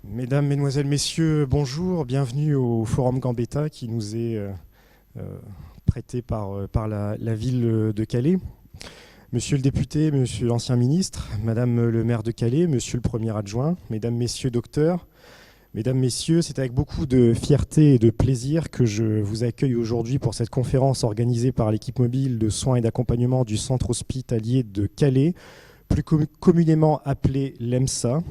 Mesdames, Mesdemoiselles, Messieurs, bonjour, bienvenue au Forum Gambetta qui nous est prêté par la ville de Calais. Monsieur le député, monsieur l'ancien ministre, madame le maire de Calais, monsieur le premier adjoint, mesdames, messieurs, docteurs, mesdames, messieurs, c'est avec beaucoup de fierté et de plaisir que je vous accueille aujourd'hui pour cette conférence organisée par l'équipe mobile de soins et d'accompagnement du centre hospitalier de Calais, plus communément appelé l'EMSA,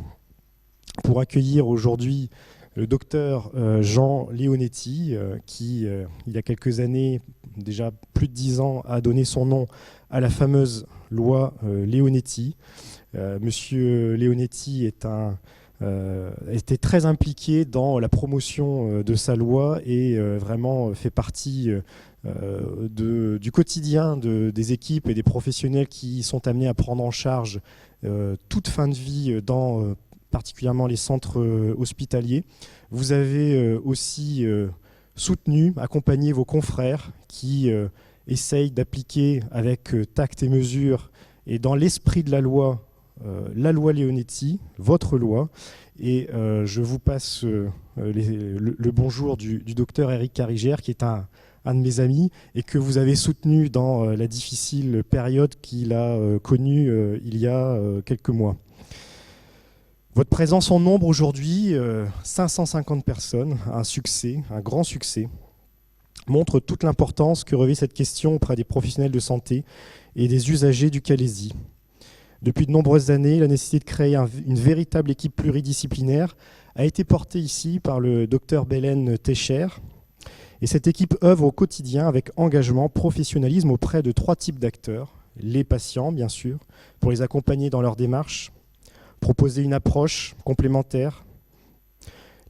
pour accueillir aujourd'hui le docteur Jean Leonetti, qui, il y a quelques années, déjà plus de 10 ans, a donné son nom à la fameuse loi Leonetti. Monsieur Leonetti était très impliqué dans la promotion de sa loi et vraiment fait partie du quotidien des équipes et des professionnels qui sont amenés à prendre en charge toute fin de vie dans particulièrement les centres hospitaliers. Vous avez aussi soutenu, accompagné vos confrères qui essayent d'appliquer avec tact et mesure et dans l'esprit de la loi Leonetti, votre loi. Et je vous passe le bonjour du docteur Eric Carigère, qui est un de mes amis et que vous avez soutenu dans la difficile période qu'il a connue il y a quelques mois. Votre présence en nombre aujourd'hui, 550 personnes, un succès, un grand succès, montre toute l'importance que revêt cette question auprès des professionnels de santé et des usagers du Calaisis. Depuis de nombreuses années, la nécessité de créer une véritable équipe pluridisciplinaire a été portée ici par le docteur Belén Techer. Et cette équipe œuvre au quotidien avec engagement, professionnalisme auprès de 3 types d'acteurs. Les patients, bien sûr, pour les accompagner dans leur démarche, proposer une approche complémentaire.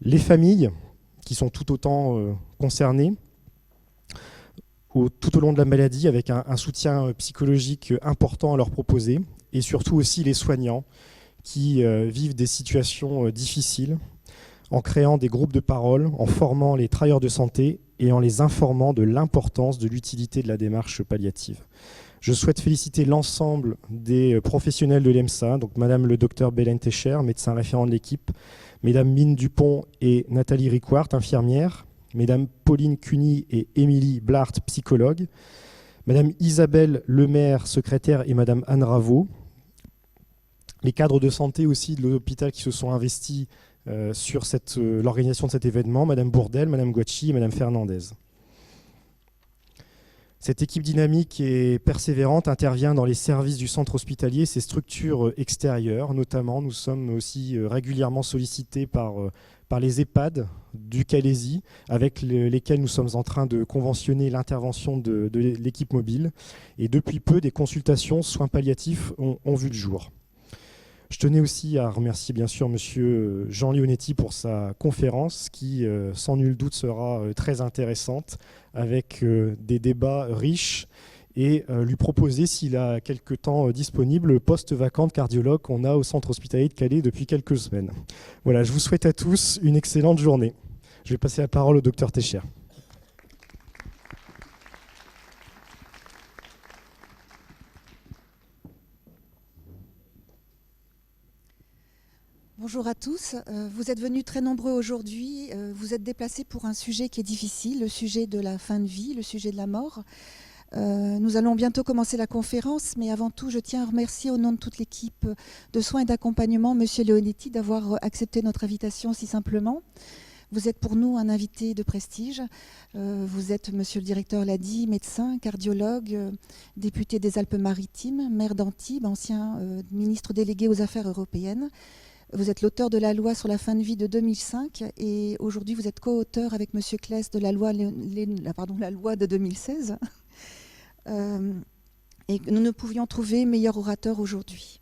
Les familles, qui sont tout autant concernées, tout au long de la maladie, avec un soutien psychologique important à leur proposer. Et surtout aussi les soignants, qui vivent des situations difficiles, en créant des groupes de parole, en formant les travailleurs de santé et en les informant de l'importance de l'utilité de la démarche palliative. Je souhaite féliciter l'ensemble des professionnels de l'EMSA, donc Madame le docteur Belén Techer, médecin référent de l'équipe, Mesdames Mine Dupont et Nathalie Riquart, infirmières, Mesdames Pauline Cuny et Émilie Blart, psychologue, Madame Isabelle Lemaire, secrétaire, et Madame Anne Raveau, les cadres de santé aussi de l'hôpital qui se sont investis sur l'organisation de cet événement, Madame Bourdel, Madame Guacci et Madame Fernandez. Cette équipe dynamique et persévérante intervient dans les services du centre hospitalier, ses structures extérieures notamment. Nous sommes aussi régulièrement sollicités par les EHPAD du Calaisis, avec lesquels nous sommes en train de conventionner l'intervention de l'équipe mobile. Et depuis peu, des consultations soins palliatifs ont vu le jour. Je tenais aussi à remercier bien sûr monsieur Jean Leonetti pour sa conférence qui, sans nul doute, sera très intéressante avec des débats riches et lui proposer, s'il a quelque temps disponible, le poste vacant de cardiologue qu'on a au centre hospitalier de Calais depuis quelques semaines. Voilà, je vous souhaite à tous une excellente journée. Je vais passer la parole au docteur Techer. Bonjour à tous. Vous êtes venus très nombreux aujourd'hui. Vous êtes déplacés pour un sujet qui est difficile, le sujet de la fin de vie, le sujet de la mort. Nous allons bientôt commencer la conférence, mais avant tout, je tiens à remercier au nom de toute l'équipe de soins et d'accompagnement Monsieur Leonetti d'avoir accepté notre invitation si simplement. Vous êtes pour nous un invité de prestige. Vous êtes, monsieur le directeur l'a dit, médecin, cardiologue, député des Alpes-Maritimes, maire d'Antibes, ancien ministre délégué aux Affaires européennes. Vous êtes l'auteur de la loi sur la fin de vie de 2005 et aujourd'hui vous êtes co-auteur avec M. Claes de la loi de 2016. Et nous ne pouvions trouver meilleur orateur aujourd'hui.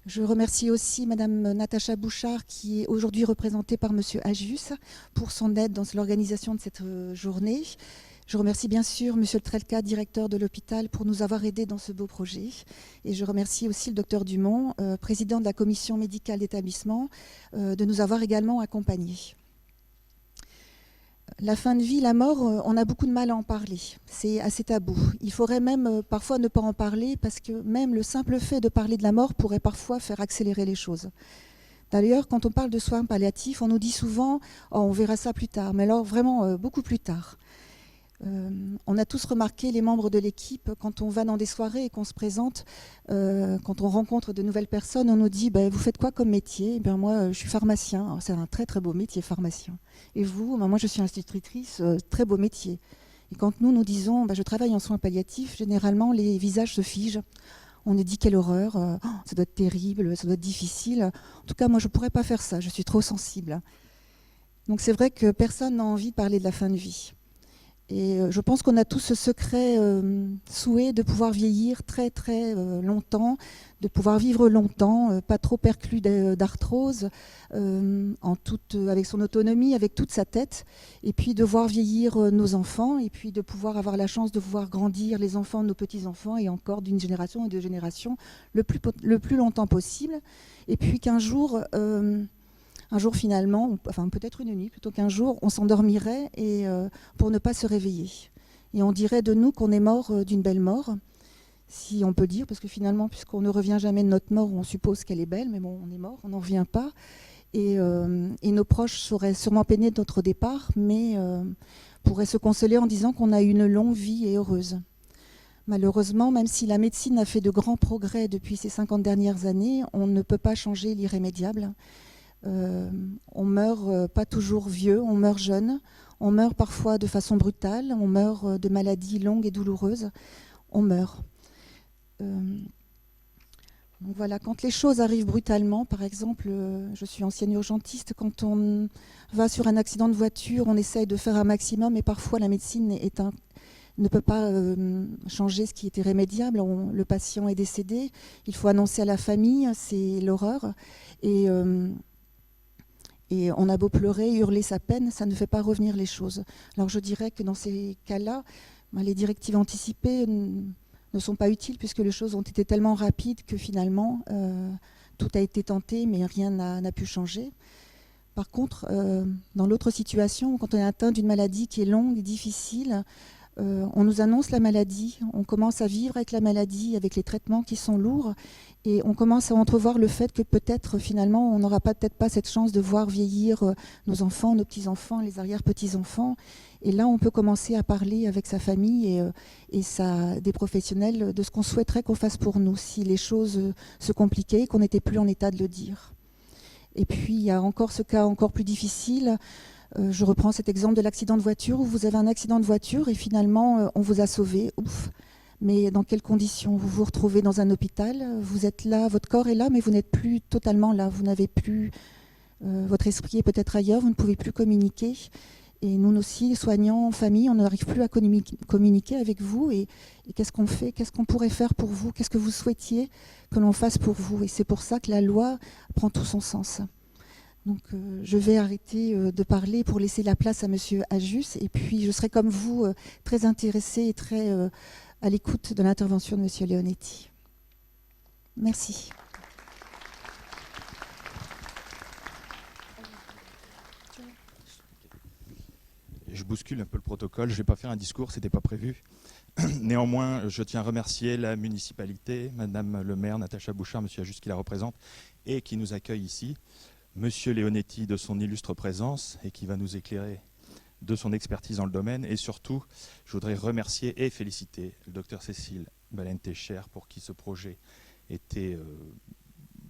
Je remercie aussi Mme Natacha Bouchard qui est aujourd'hui représentée par M. Agius pour son aide dans l'organisation de cette journée. Je remercie bien sûr M. Trelka, directeur de l'hôpital, pour nous avoir aidés dans ce beau projet. Et je remercie aussi le Dr Dumont, président de la commission médicale d'établissement, de nous avoir également accompagnés. La fin de vie, la mort, on a beaucoup de mal à en parler. C'est assez tabou. Il faudrait même parfois ne pas en parler parce que même le simple fait de parler de la mort pourrait parfois faire accélérer les choses. D'ailleurs, quand on parle de soins palliatifs, on nous dit souvent oh, on verra ça plus tard, mais alors vraiment beaucoup plus tard. On a tous remarqué, les membres de l'équipe, quand on va dans des soirées et qu'on se présente, quand on rencontre de nouvelles personnes, on nous dit vous faites quoi comme métier? Moi, je suis pharmacien. Alors, c'est un très très beau métier, pharmacien. Et vous? Moi, je suis institutrice, très beau métier. Et quand nous disons je travaille en soins palliatifs, généralement les visages se figent. On nous dit quelle horreur, ça doit être terrible, ça doit être difficile. En tout cas, moi, je ne pourrais pas faire ça, je suis trop sensible. Donc c'est vrai que personne n'a envie de parler de la fin de vie. Et je pense qu'on a tous ce secret souhait de pouvoir vieillir très très longtemps, de pouvoir vivre longtemps, pas trop perclus d'arthrose, avec son autonomie, avec toute sa tête, et puis de voir vieillir nos enfants, et puis de pouvoir avoir la chance de voir grandir les enfants de nos petits-enfants, et encore d'une génération et deux générations, le plus longtemps possible. Et puis qu'un jour... un jour finalement, enfin peut-être une nuit plutôt qu'un jour, on s'endormirait pour ne pas se réveiller. Et on dirait de nous qu'on est mort d'une belle mort, si on peut dire, parce que finalement, puisqu'on ne revient jamais de notre mort, on suppose qu'elle est belle, mais bon, on est mort, on n'en revient pas. Et nos proches seraient sûrement peinés de notre départ, mais pourraient se consoler en disant qu'on a eu une longue vie et heureuse. Malheureusement, même si la médecine a fait de grands progrès depuis ces 50 dernières années, on ne peut pas changer l'irrémédiable. On meurt pas toujours vieux, on meurt jeune, on meurt parfois de façon brutale, on meurt de maladies longues et douloureuses, on meurt. Donc voilà, quand les choses arrivent brutalement, par exemple, je suis ancienne urgentiste, quand on va sur un accident de voiture, on essaye de faire un maximum et parfois la médecine ne peut pas changer ce qui était rémédiable. Le patient est décédé, il faut annoncer à la famille, c'est l'horreur. Et on a beau pleurer, hurler sa peine, ça ne fait pas revenir les choses. Alors je dirais que dans ces cas-là, les directives anticipées ne sont pas utiles puisque les choses ont été tellement rapides que finalement, tout a été tenté, mais rien n'a pu changer. Par contre, dans l'autre situation, quand on est atteint d'une maladie qui est longue et difficile, on nous annonce la maladie, on commence à vivre avec la maladie, avec les traitements qui sont lourds, et on commence à entrevoir le fait que peut-être finalement on n'aura peut-être pas cette chance de voir vieillir nos enfants, nos petits-enfants, les arrière-petits-enfants. Et là, on peut commencer à parler avec sa famille et des professionnels de ce qu'on souhaiterait qu'on fasse pour nous si les choses se compliquaient et qu'on n'était plus en état de le dire. Et puis, il y a encore ce cas encore plus difficile. Je reprends cet exemple de l'accident de voiture où vous avez un accident de voiture et finalement on vous a sauvé. Ouf. Mais dans quelles conditions? Vous vous retrouvez dans un hôpital, vous êtes là, votre corps est là, mais vous n'êtes plus totalement là. Vous n'avez plus, votre esprit est peut-être ailleurs, vous ne pouvez plus communiquer. Et nous aussi, soignants, famille, on n'arrive plus à communiquer avec vous. Et qu'est-ce qu'on fait? Qu'est-ce qu'on pourrait faire pour vous? Qu'est-ce que vous souhaitiez que l'on fasse pour vous? Et c'est pour ça que la loi prend tout son sens. Donc je vais arrêter de parler pour laisser la place à Monsieur Ajus. Et puis je serai comme vous très intéressée et très à l'écoute de l'intervention de Monsieur Leonetti. Merci. Je bouscule un peu le protocole, je ne vais pas faire un discours, ce n'était pas prévu. Néanmoins, je tiens à remercier la municipalité, Madame le maire, Natacha Bouchard, Monsieur Ajus qui la représente et qui nous accueille ici. Monsieur Leonetti de son illustre présence et qui va nous éclairer de son expertise dans le domaine. Et surtout, je voudrais remercier et féliciter le docteur Cécile Ballen-Técher pour qui ce projet était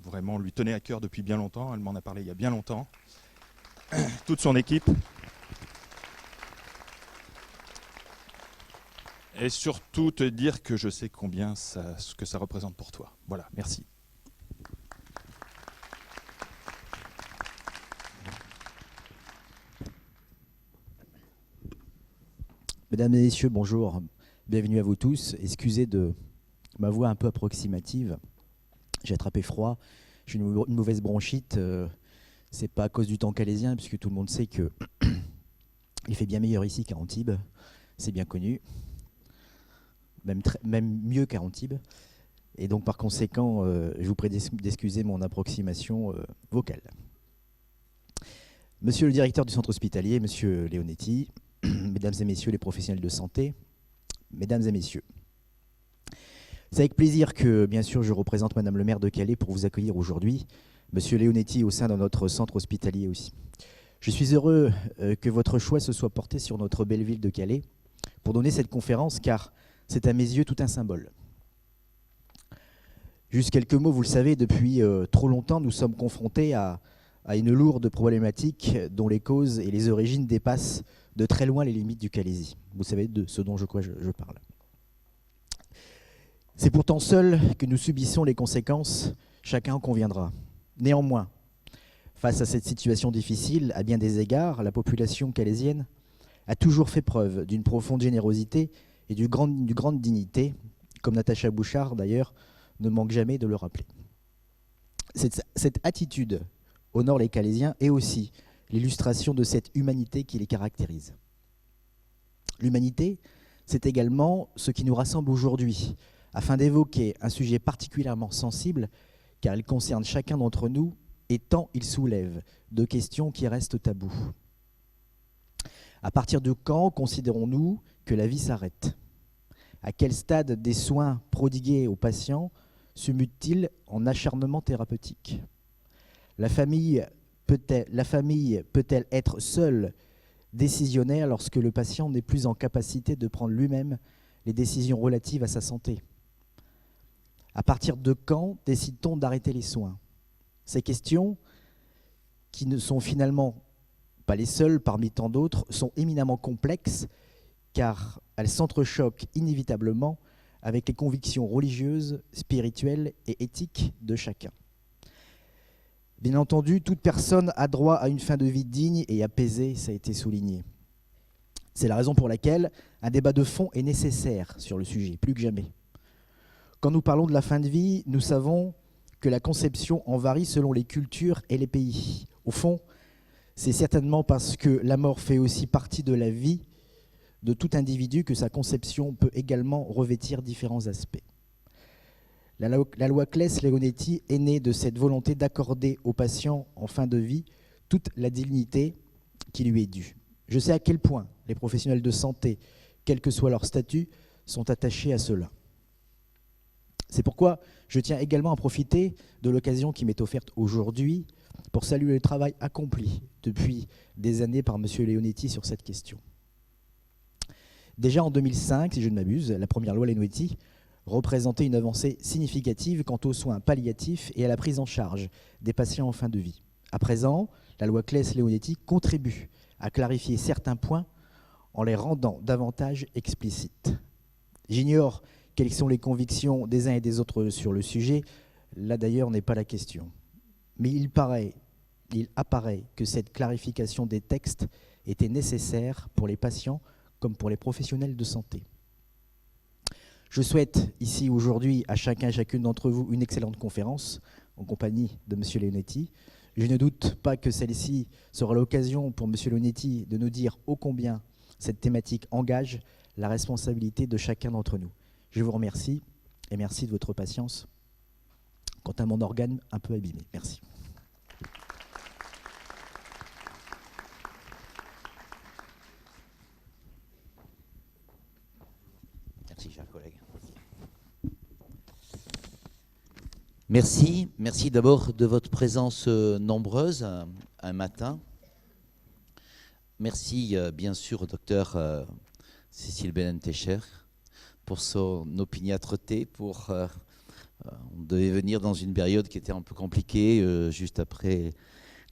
vraiment lui tenait à cœur depuis bien longtemps. Elle m'en a parlé il y a bien longtemps. Toute son équipe. Et surtout te dire que je sais combien ce que ça représente pour toi. Voilà, merci. Mesdames et messieurs, bonjour. Bienvenue à vous tous. Excusez de ma voix un peu approximative. J'ai attrapé froid. J'ai une mauvaise bronchite. C'est pas à cause du temps calaisien, puisque tout le monde sait que il fait bien meilleur ici qu'à Antibes. C'est bien connu. Même mieux qu'à Antibes. Et donc, par conséquent, je vous prie d'excuser mon approximation vocale. Monsieur le directeur du centre hospitalier, Monsieur Leonetti, Mesdames et messieurs les professionnels de santé, mesdames et messieurs. C'est avec plaisir que, bien sûr, je représente Madame le maire de Calais pour vous accueillir aujourd'hui Monsieur Leonetti au sein de notre centre hospitalier aussi. Je suis heureux que votre choix se soit porté sur notre belle ville de Calais pour donner cette conférence, car c'est à mes yeux tout un symbole. Juste quelques mots, vous le savez, depuis trop longtemps, nous sommes confrontés à une lourde problématique dont les causes et les origines dépassent de très loin les limites du Calaisis. Vous savez de ce dont je parle. C'est pourtant seul que nous subissons les conséquences, chacun en conviendra. Néanmoins, face à cette situation difficile, à bien des égards, la population calaisienne a toujours fait preuve d'une profonde générosité et d'une grande dignité, comme Natacha Bouchard d'ailleurs ne manque jamais de le rappeler. Cette attitude honore les Calaisiens et aussi l'illustration de cette humanité qui les caractérise. L'humanité, c'est également ce qui nous rassemble aujourd'hui, afin d'évoquer un sujet particulièrement sensible, car il concerne chacun d'entre nous et tant il soulève de questions qui restent tabous. À partir de quand considérons-nous que la vie s'arrête ? À quel stade des soins prodigués aux patients se mutent-ils en acharnement thérapeutique ? La famille peut-elle être seule décisionnaire lorsque le patient n'est plus en capacité de prendre lui-même les décisions relatives à sa santé ? À partir de quand décide-t-on d'arrêter les soins ? Ces questions, qui ne sont finalement pas les seules parmi tant d'autres, sont éminemment complexes car elles s'entrechoquent inévitablement avec les convictions religieuses, spirituelles et éthiques de chacun. Bien entendu, toute personne a droit à une fin de vie digne et apaisée, ça a été souligné. C'est la raison pour laquelle un débat de fond est nécessaire sur le sujet, plus que jamais. Quand nous parlons de la fin de vie, nous savons que la conception en varie selon les cultures et les pays. Au fond, c'est certainement parce que la mort fait aussi partie de la vie de tout individu que sa conception peut également revêtir différents aspects. La loi Claes-Leonetti est née de cette volonté d'accorder au patient en fin de vie toute la dignité qui lui est due. Je sais à quel point les professionnels de santé, quel que soit leur statut, sont attachés à cela. C'est pourquoi je tiens également à profiter de l'occasion qui m'est offerte aujourd'hui pour saluer le travail accompli depuis des années par M. Leonetti sur cette question. Déjà en 2005, si je ne m'abuse, la première loi Leonetti représentait une avancée significative quant aux soins palliatifs et à la prise en charge des patients en fin de vie. À présent, la loi Claes-Leonetti contribue à clarifier certains points en les rendant davantage explicites. J'ignore quelles sont les convictions des uns et des autres sur le sujet, là d'ailleurs n'est pas la question. Mais il apparaît que cette clarification des textes était nécessaire pour les patients comme pour les professionnels de santé. Je souhaite ici aujourd'hui à chacun et chacune d'entre vous une excellente conférence en compagnie de M. Leonetti. Je ne doute pas que celle-ci sera l'occasion pour M. Leonetti de nous dire ô combien cette thématique engage la responsabilité de chacun d'entre nous. Je vous remercie et merci de votre patience quant à mon organe un peu abîmé. Merci. Merci, chers collègues. Merci d'abord de votre présence nombreuse un matin. Merci bien sûr au docteur Cécile Benentecher pour son opiniâtreté. On devait venir dans une période qui était un peu compliquée, juste après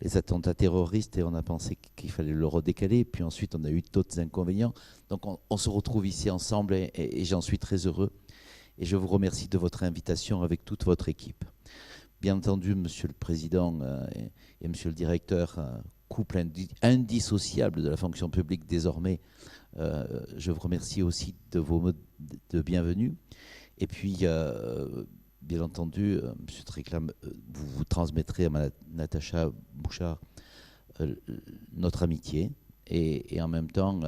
les attentats terroristes, et on a pensé qu'il fallait le redécaler. Puis ensuite, on a eu d'autres inconvénients. Donc on se retrouve ici ensemble et j'en suis très heureux. Et je vous remercie de votre invitation avec toute votre équipe. Bien entendu, Monsieur le Président et Monsieur le Directeur, couple indissociable de la fonction publique désormais, je vous remercie aussi de vos mots de bienvenue. Et puis, bien entendu, Monsieur Tréclam, vous transmettrez à Natacha Bouchard notre amitié. Et en même temps,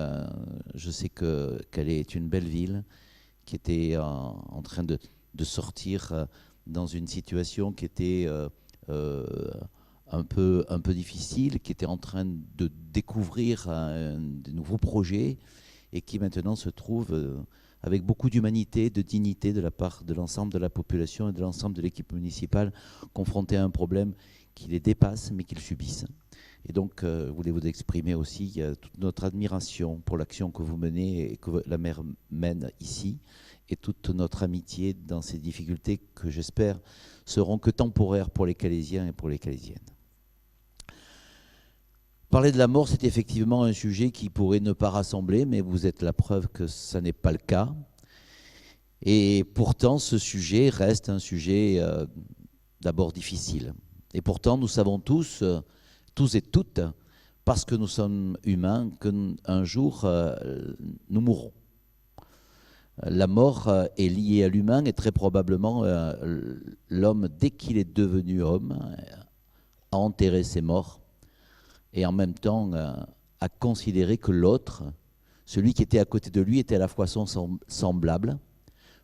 je sais qu'elle est une belle ville qui était en train de sortir dans une situation qui était un peu difficile, qui était en train de découvrir de nouveaux projets et qui maintenant se trouve avec beaucoup d'humanité, de dignité de la part de l'ensemble de la population et de l'ensemble de l'équipe municipale confrontée à un problème qui les dépassent, mais qui le subissent. Et donc, je voulais vous exprimer aussi toute notre admiration pour l'action que vous menez et que la mère mène ici, et toute notre amitié dans ces difficultés que j'espère seront que temporaires pour les Calaisiens et pour les Calaisiennes. Parler de la mort, c'est effectivement un sujet qui pourrait ne pas rassembler, mais vous êtes la preuve que ça n'est pas le cas. Et pourtant, ce sujet reste un sujet d'abord difficile. Et pourtant, nous savons tous et toutes, parce que nous sommes humains, qu'un jour, nous mourrons. La mort est liée à l'humain et très probablement, l'homme, dès qu'il est devenu homme, a enterré ses morts et en même temps a considéré que l'autre, celui qui était à côté de lui, était à la fois son semblable,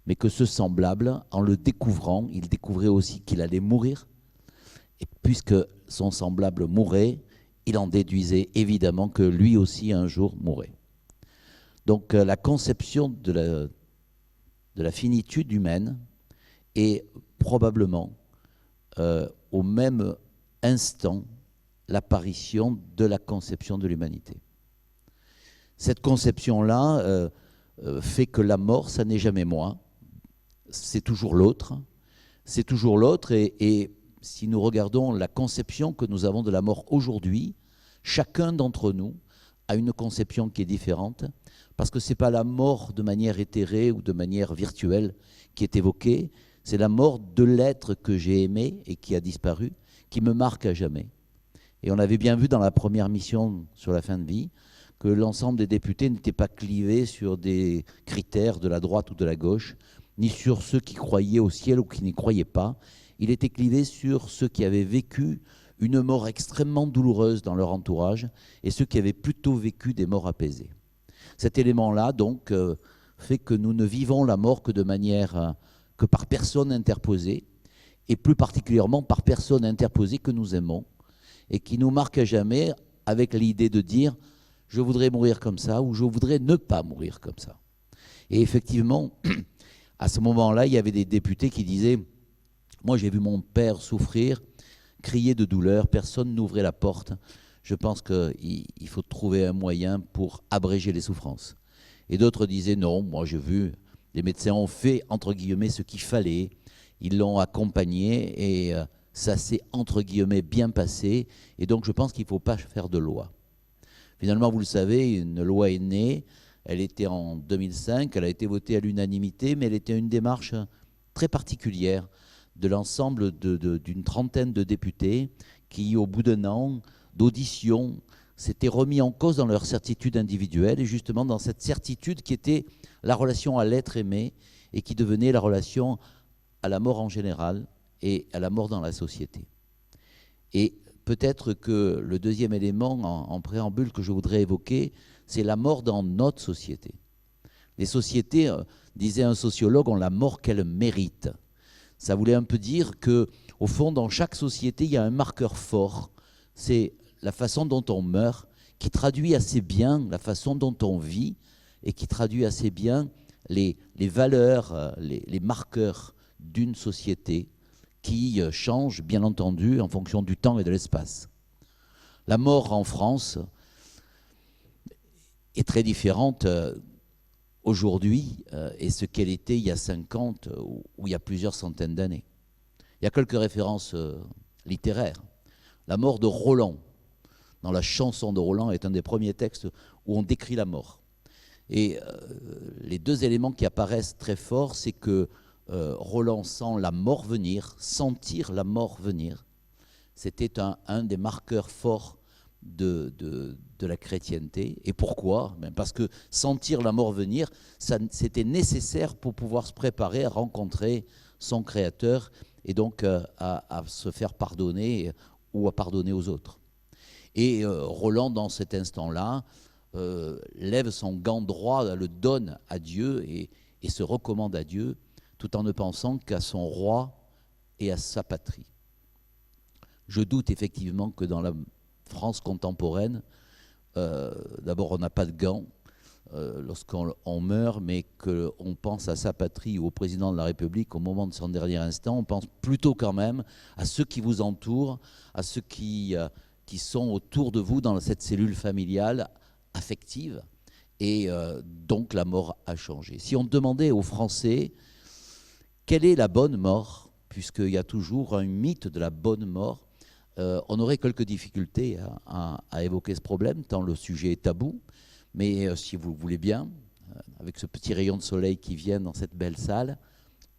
mais que ce semblable, en le découvrant, il découvrait aussi qu'il allait mourir. Et puisque son semblable mourait, il en déduisait évidemment que lui aussi un jour mourrait. Donc la conception de la finitude humaine est probablement au même instant l'apparition de la conception de l'humanité. Cette conception-là fait que la mort, ça n'est jamais moi, c'est toujours l'autre. C'est toujours l'autre et si nous regardons la conception que nous avons de la mort aujourd'hui, chacun d'entre nous a une conception qui est différente, parce que ce n'est pas la mort de manière éthérée ou de manière virtuelle qui est évoquée, c'est la mort de l'être que j'ai aimé et qui a disparu, qui me marque à jamais. Et on avait bien vu dans la première mission sur la fin de vie que l'ensemble des députés n'étaient pas clivés sur des critères de la droite ou de la gauche, ni sur ceux qui croyaient au ciel ou qui n'y croyaient pas. Il était clivé sur ceux qui avaient vécu une mort extrêmement douloureuse dans leur entourage et ceux qui avaient plutôt vécu des morts apaisées. Cet élément-là, donc, fait que nous ne vivons la mort que de manière que par personne interposée, et plus particulièrement par personne interposée que nous aimons, et qui nous marque à jamais avec l'idée de dire « je voudrais mourir comme ça » ou « je voudrais ne pas mourir comme ça ». Et effectivement, à ce moment-là, il y avait des députés qui disaient « moi j'ai vu mon père souffrir, crier de douleur, personne n'ouvrait la porte. Je pense qu'il faut trouver un moyen pour abréger les souffrances. » Et d'autres disaient « non, moi j'ai vu, les médecins ont fait, entre guillemets, ce qu'il fallait, ils l'ont accompagné et ça s'est, entre guillemets, bien passé. Et donc je pense qu'il ne faut pas faire de loi. » Finalement, vous le savez, une loi est née, elle était en 2005, elle a été votée à l'unanimité, mais elle était une démarche très particulière de l'ensemble d'une trentaine de députés qui, au bout d'un an d'audition, s'étaient remis en cause dans leur certitude individuelle et justement dans cette certitude qui était la relation à l'être aimé et qui devenait la relation à la mort en général et à la mort dans la société. Et peut-être que le deuxième élément en préambule que je voudrais évoquer, c'est la mort dans notre société. Les sociétés, disait un sociologue, ont la mort qu'elles méritent. Ça voulait un peu dire qu'au fond, dans chaque société, il y a un marqueur fort. C'est la façon dont on meurt, qui traduit assez bien la façon dont on vit et qui traduit assez bien les valeurs, les marqueurs d'une société qui changent, bien entendu, en fonction du temps et de l'espace. La mort en France est très différente aujourd'hui et ce qu'elle était il y a 50 ou il y a plusieurs centaines d'années. Il y a quelques références littéraires. La mort de Roland, dans la chanson de Roland, est un des premiers textes où on décrit la mort. Et les deux éléments qui apparaissent très forts, c'est que Roland sent la mort venir, sentir la mort venir. C'était un des marqueurs forts de la chrétienté. Et pourquoi? Parce que sentir la mort venir, c'était nécessaire pour pouvoir se préparer à rencontrer son Créateur et donc à se faire pardonner ou à pardonner aux autres. Et Roland, dans cet instant-là, lève son gant droit, le donne à Dieu et se recommande à Dieu, tout en ne pensant qu'à son roi et à sa patrie. Je doute effectivement que dans la France contemporaine, d'abord on n'a pas de gants, lorsqu'on meurt, mais qu'on pense à sa patrie ou au président de la République au moment de son dernier instant, on pense plutôt quand même à ceux qui vous entourent, à ceux qui sont autour de vous dans cette cellule familiale affective. Et donc la mort a changé. Si on demandait aux Français quelle est la bonne mort, puisqu'il y a toujours un mythe de la bonne mort, on aurait quelques difficultés à évoquer ce problème, tant le sujet est tabou. Mais si vous le voulez bien, avec ce petit rayon de soleil qui vient dans cette belle salle,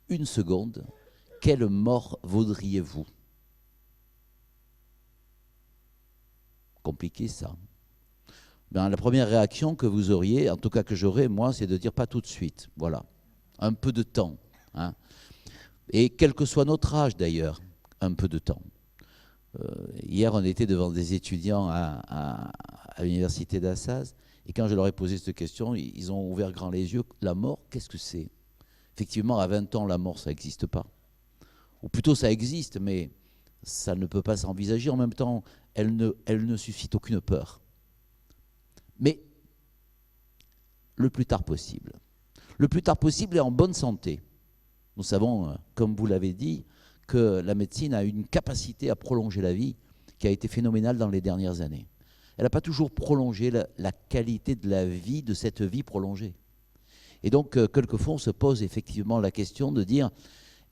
une seconde, quelle mort vaudriez-vous? Compliqué ça. Ben, la première réaction que vous auriez, en tout cas que j'aurais, moi, c'est de dire pas tout de suite. Voilà. Un peu de temps. Hein. Et quel que soit notre âge d'ailleurs, un peu de temps. Hier, on était devant des étudiants à l'université d'Assas. Et quand je leur ai posé cette question, ils ont ouvert grand les yeux. La mort, qu'est-ce que c'est? Effectivement, à 20 ans, la mort, ça n'existe pas. Ou plutôt, ça existe, mais ça ne peut pas s'envisager. En même temps, elle ne suscite aucune peur. Mais le plus tard possible. Le plus tard possible et en bonne santé. Nous savons, comme vous l'avez dit, que la médecine a une capacité à prolonger la vie qui a été phénoménale dans les dernières années. Elle n'a pas toujours prolongé la qualité de la vie, de cette vie prolongée. Et donc, quelquefois, on se pose effectivement la question de dire,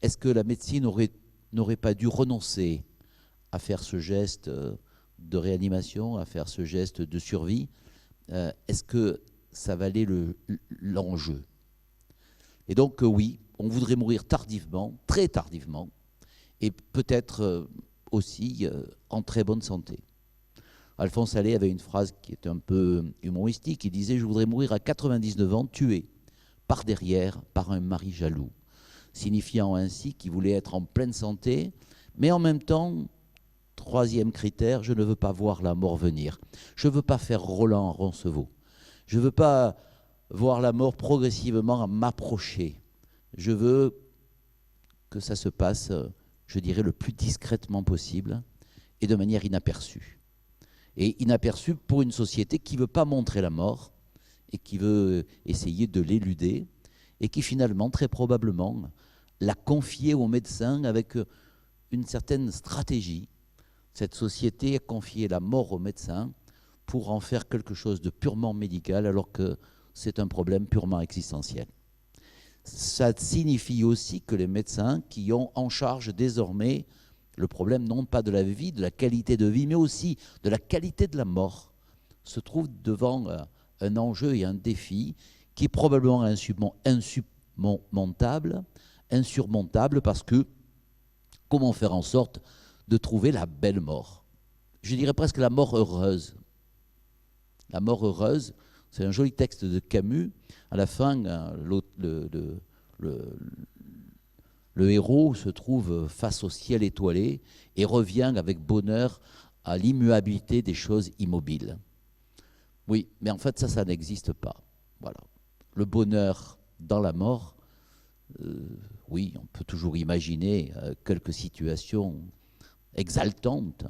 est-ce que la médecine n'aurait pas dû renoncer à faire ce geste de réanimation, à faire ce geste de survie? Est-ce que ça valait l'enjeu? Et donc, oui, on voudrait mourir tardivement, très tardivement, et peut-être aussi en très bonne santé. Alphonse Allais avait une phrase qui est un peu humoristique. Il disait « Je voudrais mourir à 99 ans, tué par derrière par un mari jaloux », signifiant ainsi qu'il voulait être en pleine santé, mais en même temps, troisième critère, je ne veux pas voir la mort venir. Je ne veux pas faire Roland Roncevaux. Je ne veux pas voir la mort progressivement m'approcher. Je veux que ça se passe, je dirais, le plus discrètement possible et de manière inaperçue. Et inaperçu pour une société qui ne veut pas montrer la mort et qui veut essayer de l'éluder et qui finalement, très probablement, l'a confiée aux médecins avec une certaine stratégie. Cette société a confié la mort aux médecins pour en faire quelque chose de purement médical alors que c'est un problème purement existentiel. Ça signifie aussi que les médecins qui ont en charge désormais le problème non pas de la vie, de la qualité de vie, mais aussi de la qualité de la mort, se trouvent devant un enjeu et un défi qui est probablement insurmontable parce que comment faire en sorte de trouver la belle mort? Je dirais presque la mort heureuse. La mort heureuse, c'est un joli texte de Camus. À la fin, le héros se trouve face au ciel étoilé et revient avec bonheur à l'immuabilité des choses immobiles. Oui, mais en fait, ça n'existe pas. Voilà. Le bonheur dans la mort, oui, on peut toujours imaginer quelques situations exaltantes,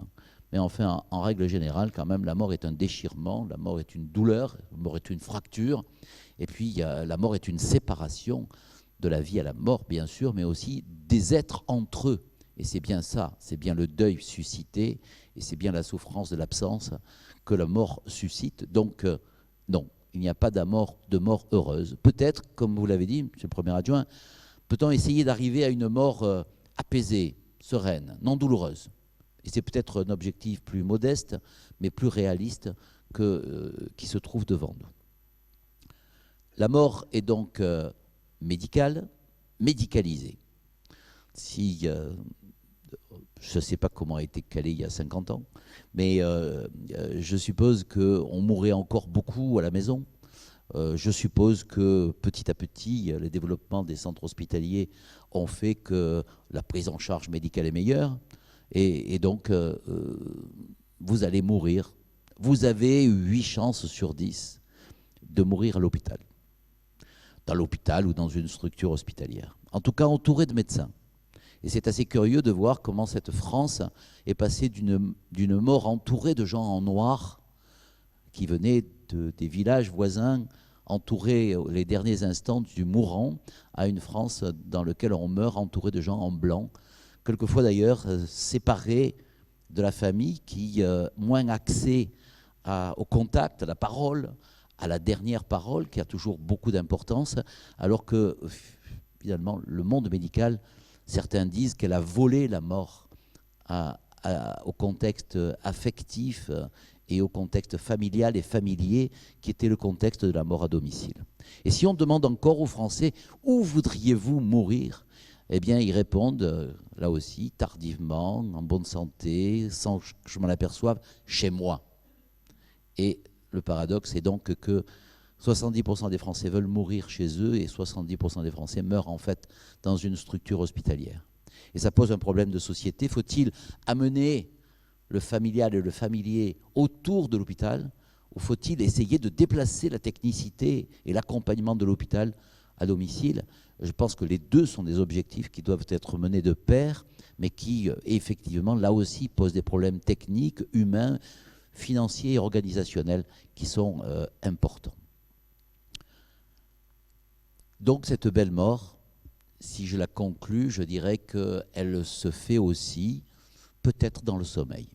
mais enfin, en règle générale, quand même, la mort est un déchirement, la mort est une douleur, la mort est une fracture, et puis la mort est une séparation de la vie à la mort, bien sûr, mais aussi des êtres entre eux. Et c'est bien ça, c'est bien le deuil suscité, et c'est bien la souffrance de l'absence que la mort suscite. Donc, non, il n'y a pas de mort heureuse. Peut-être, comme vous l'avez dit, monsieur le Premier adjoint, peut-on essayer d'arriver à une mort apaisée, sereine, non douloureuse? Et c'est peut-être un objectif plus modeste, mais plus réaliste qui se trouve devant nous. La mort est donc médicalisée. Si, je ne sais pas comment a été calé il y a 50 ans, mais je suppose qu'on mourrait encore beaucoup à la maison. Je suppose que petit à petit, le développement des centres hospitaliers ont fait que la prise en charge médicale est meilleure. Et donc, vous allez mourir. Vous avez 8 chances sur 10 de mourir à l'hôpital. Dans l'hôpital ou dans une structure hospitalière. En tout cas, entouré de médecins. Et c'est assez curieux de voir comment cette France est passée d'une mort entourée de gens en noir qui venaient des villages voisins entouré les derniers instants du mourant, à une France dans laquelle on meurt entouré de gens en blanc, quelquefois d'ailleurs séparés de la famille, qui moins accès au contact, à la parole, à la dernière parole, qui a toujours beaucoup d'importance, alors que finalement le monde médical, certains disent qu'elle a volé la mort au contexte affectif et au contexte familial et familier qui était le contexte de la mort à domicile. Et si on demande encore aux Français « Où voudriez-vous mourir ?» Eh bien, ils répondent, là aussi, tardivement, en bonne santé, sans que je m'en aperçoive, chez moi. Et le paradoxe est donc que 70% des Français veulent mourir chez eux et 70% des Français meurent en fait dans une structure hospitalière. Et ça pose un problème de société. Faut-il amener le familial et le familier autour de l'hôpital, ou faut-il essayer de déplacer la technicité et l'accompagnement de l'hôpital à domicile? Je pense que les deux sont des objectifs qui doivent être menés de pair, mais qui, effectivement, là aussi, posent des problèmes techniques, humains, financiers et organisationnels qui sont importants. Donc, cette belle mort, si je la conclus, je dirais qu'elle se fait aussi peut-être dans le sommeil.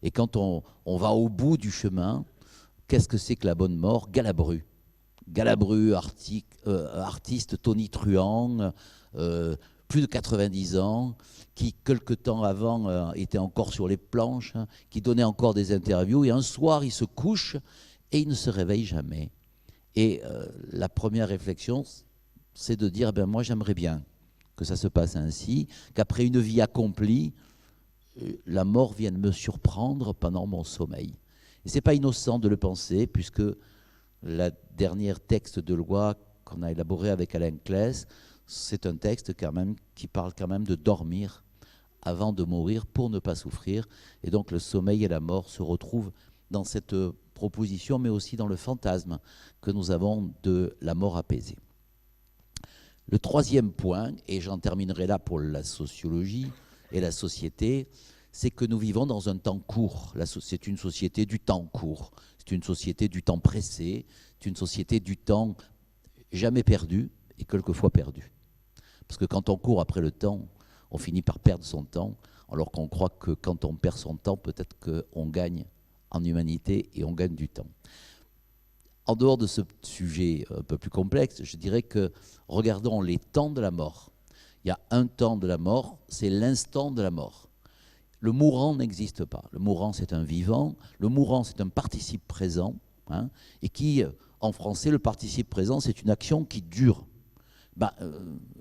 Et quand on va au bout du chemin, qu'est-ce que c'est que la bonne mort? Galabru. Galabru, artiste tonitruant, plus de 90 ans, qui quelque temps avant était encore sur les planches, qui donnait encore des interviews, et un soir il se couche et il ne se réveille jamais. Et la première réflexion, c'est de dire, ben moi j'aimerais bien que ça se passe ainsi, qu'après une vie accomplie, la mort vienne me surprendre pendant mon sommeil. Et ce n'est pas innocent de le penser, puisque le dernier texte de loi qu'on a élaboré avec Alain Claes, c'est un texte quand même qui parle quand même de dormir avant de mourir pour ne pas souffrir. Et donc le sommeil et la mort se retrouvent dans cette proposition, mais aussi dans le fantasme que nous avons de la mort apaisée. Le troisième point, et j'en terminerai là pour la sociologie et la société, c'est que nous vivons dans un temps court. C'est une société du temps court, c'est une société du temps pressé, c'est une société du temps jamais perdu et quelquefois perdu. Parce que quand on court après le temps, on finit par perdre son temps, alors qu'on croit que quand on perd son temps, peut-être qu'on gagne en humanité et on gagne du temps. En dehors de ce sujet un peu plus complexe, je dirais que regardons les temps de la mort. Il y a un temps de la mort, c'est l'instant de la mort. Le mourant n'existe pas. Le mourant, c'est un vivant. Le mourant, c'est un participe présent. Et qui, en français, le participe présent, c'est une action qui dure.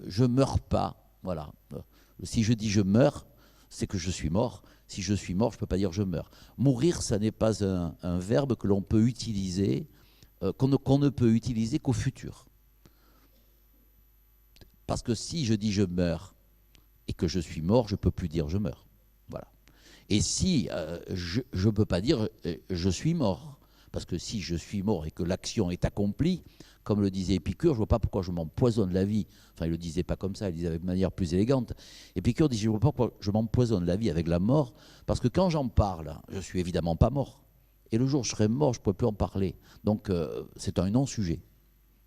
Je ne meurs pas. Voilà. Si je dis je meurs, c'est que je suis mort. Si je suis mort, je ne peux pas dire je meurs. Mourir, ça n'est pas un verbe que l'on peut utiliser, qu'on ne peut utiliser qu'au futur. Parce que si je dis je meurs et que je suis mort, je ne peux plus dire je meurs. Voilà. Et si je ne peux pas dire je suis mort, parce que si je suis mort et que l'action est accomplie, comme le disait Épicure, je ne vois pas pourquoi je m'empoisonne la vie. Enfin, il ne le disait pas comme ça, il le disait avec manière plus élégante. Épicure dit, je ne vois pas pourquoi je m'empoisonne la vie avec la mort, parce que quand j'en parle, je ne suis évidemment pas mort. Et le jour où je serai mort, je ne pourrai plus en parler. Donc, c'est un non-sujet.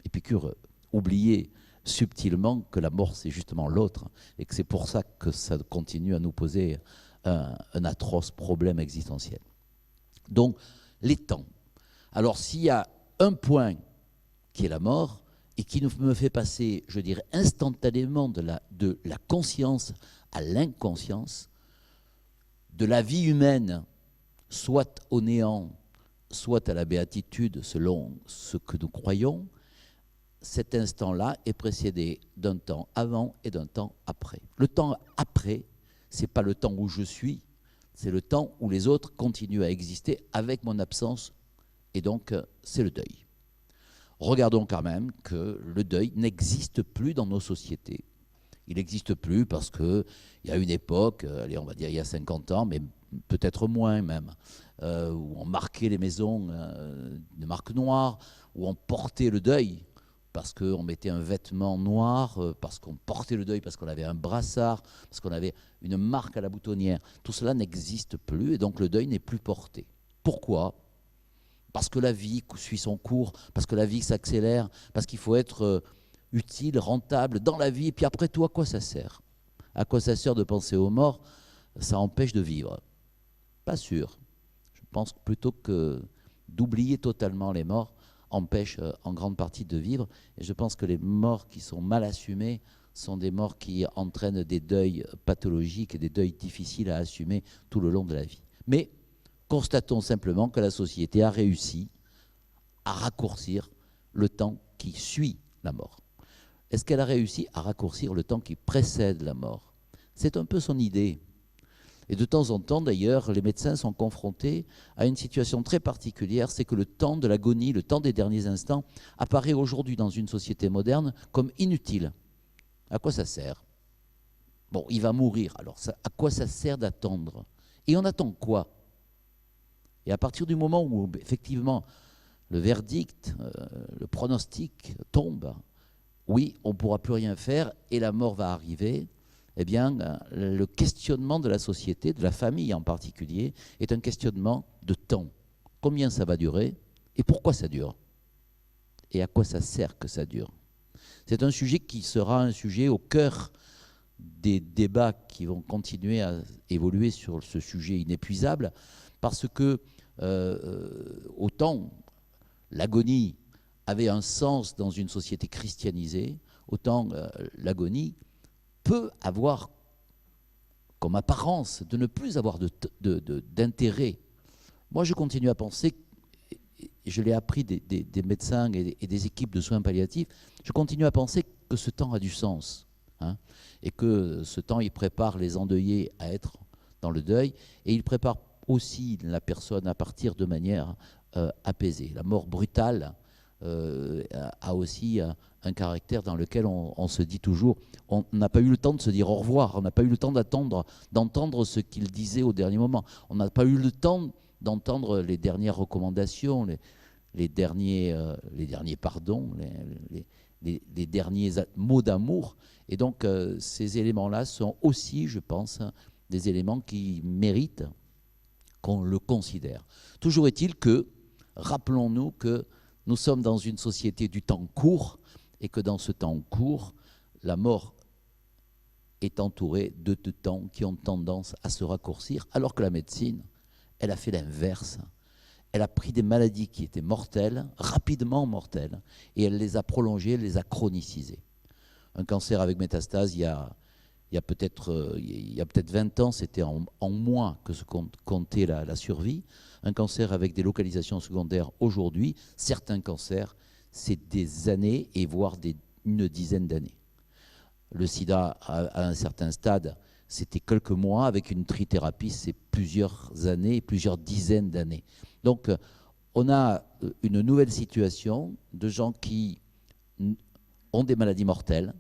Épicure oubliait subtilement que la mort, c'est justement l'autre, et que c'est pour ça que ça continue à nous poser un atroce problème existentiel. Donc, les temps. Alors, s'il y a un point qui est la mort, et qui me fait passer, je dirais, instantanément de la conscience à l'inconscience, de la vie humaine, soit au néant, soit à la béatitude, selon ce que nous croyons, cet instant-là est précédé d'un temps avant et d'un temps après. Le temps après, ce n'est pas le temps où je suis, c'est le temps où les autres continuent à exister avec mon absence, et donc c'est le deuil. Regardons quand même que le deuil n'existe plus dans nos sociétés. Il n'existe plus parce qu'il y a une époque, allez, on va dire il y a 50 ans, mais peut-être moins même, où on marquait les maisons de marque noire, où on portait le deuil parce qu'on mettait un vêtement noir, parce qu'on portait le deuil, parce qu'on avait un brassard, parce qu'on avait une marque à la boutonnière. Tout cela n'existe plus et donc le deuil n'est plus porté. Pourquoi ? parce que la vie suit son cours, parce que la vie s'accélère, parce qu'il faut être utile, rentable dans la vie. Et puis après tout, à quoi ça sert? À quoi ça sert de penser aux morts? Ça empêche de vivre. Pas sûr. Je pense plutôt que d'oublier totalement les morts empêche en grande partie de vivre. Et je pense que les morts qui sont mal assumés sont des morts qui entraînent des deuils pathologiques et des deuils difficiles à assumer tout le long de la vie. Mais constatons simplement que la société a réussi à raccourcir le temps qui suit la mort. Est-ce qu'elle a réussi à raccourcir le temps qui précède la mort? C'est un peu son idée. Et de temps en temps, d'ailleurs, les médecins sont confrontés à une situation très particulière, c'est que le temps de l'agonie, le temps des derniers instants, apparaît aujourd'hui dans une société moderne comme inutile. À quoi ça sert? Bon, il va mourir, alors à quoi ça sert d'attendre? Et on attend quoi? Et à partir du moment où, effectivement, le verdict, le pronostic tombe, oui, on ne pourra plus rien faire et la mort va arriver, eh bien, le questionnement de la société, de la famille en particulier, est un questionnement de temps. Combien ça va durer et pourquoi ça dure? Et à quoi ça sert que ça dure? C'est un sujet qui sera un sujet au cœur des débats qui vont continuer à évoluer sur ce sujet inépuisable, parce que autant l'agonie avait un sens dans une société christianisée, autant l'agonie peut avoir comme apparence de ne plus avoir d'intérêt. Moi, je continue à penser, et je l'ai appris des médecins et des équipes de soins palliatifs, je continue à penser que ce temps a du sens, hein, et que ce temps, il prépare les endeuillés à être dans le deuil, et il prépare aussi la personne à partir de manière apaisée. La mort brutale a aussi un caractère dans lequel on se dit toujours, on n'a pas eu le temps de se dire au revoir, on n'a pas eu le temps d'entendre ce qu'il disait au dernier moment, on n'a pas eu le temps d'entendre les dernières recommandations, les derniers pardons, les derniers mots d'amour. Et donc ces éléments-là sont aussi, je pense, des éléments qui méritent qu'on le considère. Toujours est-il que, rappelons-nous que nous sommes dans une société du temps court et que dans ce temps court, la mort est entourée de temps qui ont tendance à se raccourcir, alors que la médecine, elle a fait l'inverse. Elle a pris des maladies qui étaient mortelles, rapidement mortelles, et elle les a prolongées, elle les a chronicisées. Un cancer avec métastase, il y a peut-être 20 ans, c'était en moins que ce comptait la survie. Un cancer avec des localisations secondaires aujourd'hui, certains cancers, c'est des années et voire une dizaine d'années. Le sida, à un certain stade, c'était quelques mois, avec une trithérapie, c'est plusieurs années, plusieurs dizaines d'années. Donc, on a une nouvelle situation de gens qui ont des maladies mortelles,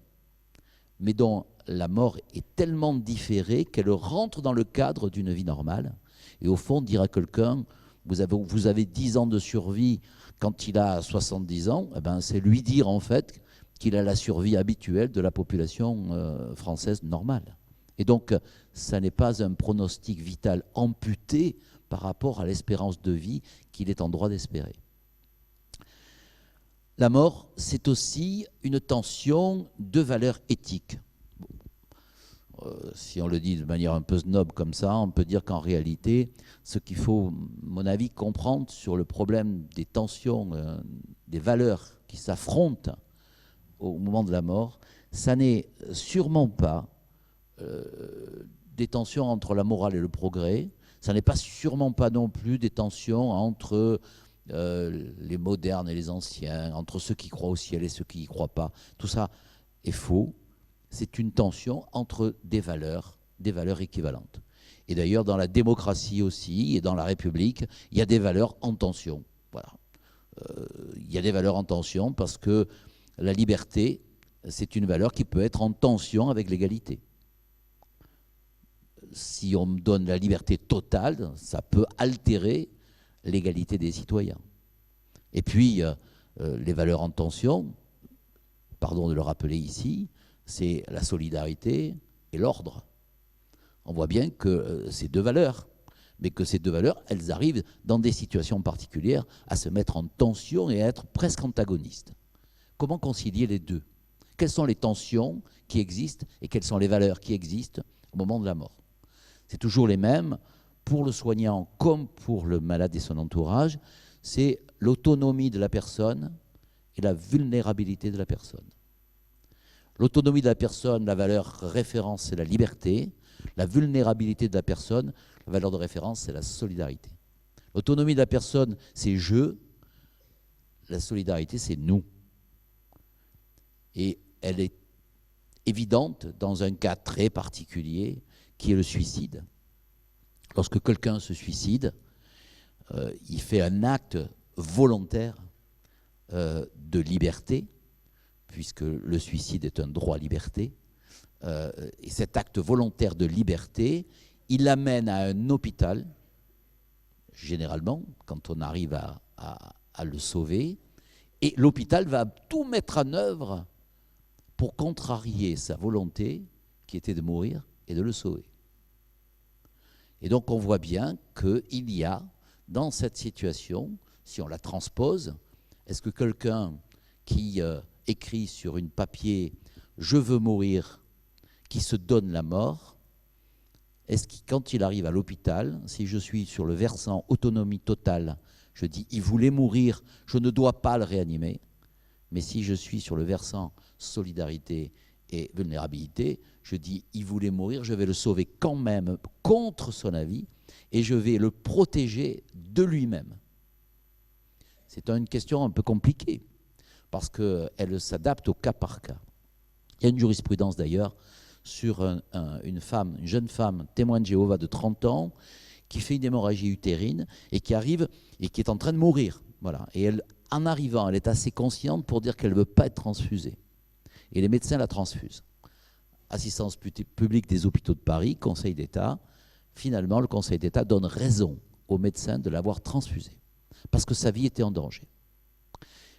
mais dont la mort est tellement différée qu'elle rentre dans le cadre d'une vie normale. Et au fond, dire à quelqu'un, vous avez 10 ans de survie quand il a 70 ans, eh ben, c'est lui dire en fait qu'il a la survie habituelle de la population française normale. Et donc, ça n'est pas un pronostic vital amputé par rapport à l'espérance de vie qu'il est en droit d'espérer. La mort, c'est aussi une tension de valeurs éthiques. Si on le dit de manière un peu snob comme ça, on peut dire qu'en réalité, ce qu'il faut, à mon avis, comprendre sur le problème des tensions, des valeurs qui s'affrontent au moment de la mort, ça n'est sûrement pas des tensions entre la morale et le progrès, ça n'est pas sûrement pas non plus des tensions entre les modernes et les anciens, entre ceux qui croient au ciel et ceux qui n'y croient pas. Tout ça est faux. C'est une tension entre des valeurs équivalentes. Et d'ailleurs, dans la démocratie aussi, et dans la République, il y a des valeurs en tension. Voilà. Il y a des valeurs en tension parce que la liberté, c'est une valeur qui peut être en tension avec l'égalité. Si on me donne la liberté totale, ça peut altérer l'égalité des citoyens. Et puis, les valeurs en tension, pardon de le rappeler ici, c'est la solidarité et l'ordre. On voit bien que ces deux valeurs, mais que ces deux valeurs, elles arrivent dans des situations particulières à se mettre en tension et à être presque antagonistes. Comment concilier les deux? Quelles sont les tensions qui existent et quelles sont les valeurs qui existent au moment de la mort? C'est toujours les mêmes pour le soignant comme pour le malade et son entourage. C'est l'autonomie de la personne et la vulnérabilité de la personne. L'autonomie de la personne, la valeur référence, c'est la liberté. La vulnérabilité de la personne, la valeur de référence, c'est la solidarité. L'autonomie de la personne, c'est je. La solidarité, c'est nous. Et elle est évidente dans un cas très particulier, qui est le suicide. Lorsque quelqu'un se suicide, il fait un acte volontaire de liberté, puisque le suicide est un droit à liberté. Et cet acte volontaire de liberté, il l'amène à un hôpital, généralement, quand on arrive à le sauver, et l'hôpital va tout mettre en œuvre pour contrarier sa volonté, qui était de mourir, et de le sauver. Et donc on voit bien qu'il y a, dans cette situation, si on la transpose, est-ce que quelqu'un qui écrit sur une papier « Je veux mourir », qui se donne la mort, est-ce que quand il arrive à l'hôpital, si je suis sur le versant autonomie totale, je dis « il voulait mourir, je ne dois pas le réanimer », mais si je suis sur le versant solidarité et vulnérabilité, je dis « il voulait mourir, je vais le sauver quand même contre son avis et je vais le protéger de lui-même ». C'est une question un peu compliquée parce qu'elle s'adapte au cas par cas. Il y a une jurisprudence d'ailleurs sur une jeune femme témoin de Jéhovah de 30 ans qui fait une hémorragie utérine et qui arrive et qui est en train de mourir. Voilà. Et elle, en arrivant, elle est assez consciente pour dire qu'elle ne veut pas être transfusée. Et les médecins la transfusent. Assistance publique des hôpitaux de Paris, Conseil d'État. Finalement, le Conseil d'État donne raison aux médecins de l'avoir transfusée parce que sa vie était en danger.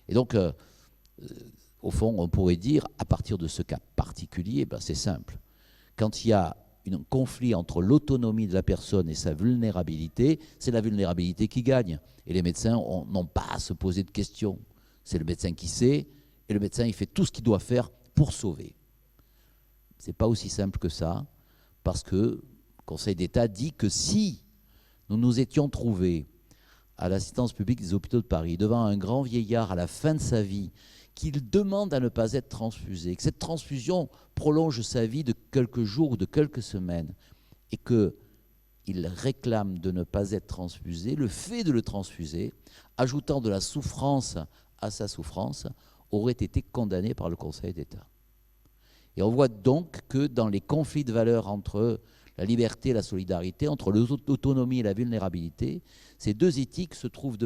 Et donc, au fond, on pourrait dire, à partir de ce cas particulier, c'est simple. Quand il y a un conflit entre l'autonomie de la personne et sa vulnérabilité, c'est la vulnérabilité qui gagne. Et les médecins n'ont pas à se poser de questions. C'est le médecin qui sait, et le médecin il fait tout ce qu'il doit faire pour sauver. Ce n'est pas aussi simple que ça, parce que le Conseil d'État dit que si nous nous étions trouvés à l'assistance publique des hôpitaux de Paris devant un grand vieillard à la fin de sa vie, qu'il demande à ne pas être transfusé, que cette transfusion prolonge sa vie de quelques jours ou de quelques semaines, et qu'il réclame de ne pas être transfusé, le fait de le transfuser, ajoutant de la souffrance à sa souffrance, aurait été condamné par le Conseil d'État. Et on voit donc que dans les conflits de valeurs entre la liberté et la solidarité, entre l'autonomie et la vulnérabilité, ces deux éthiques se trouvent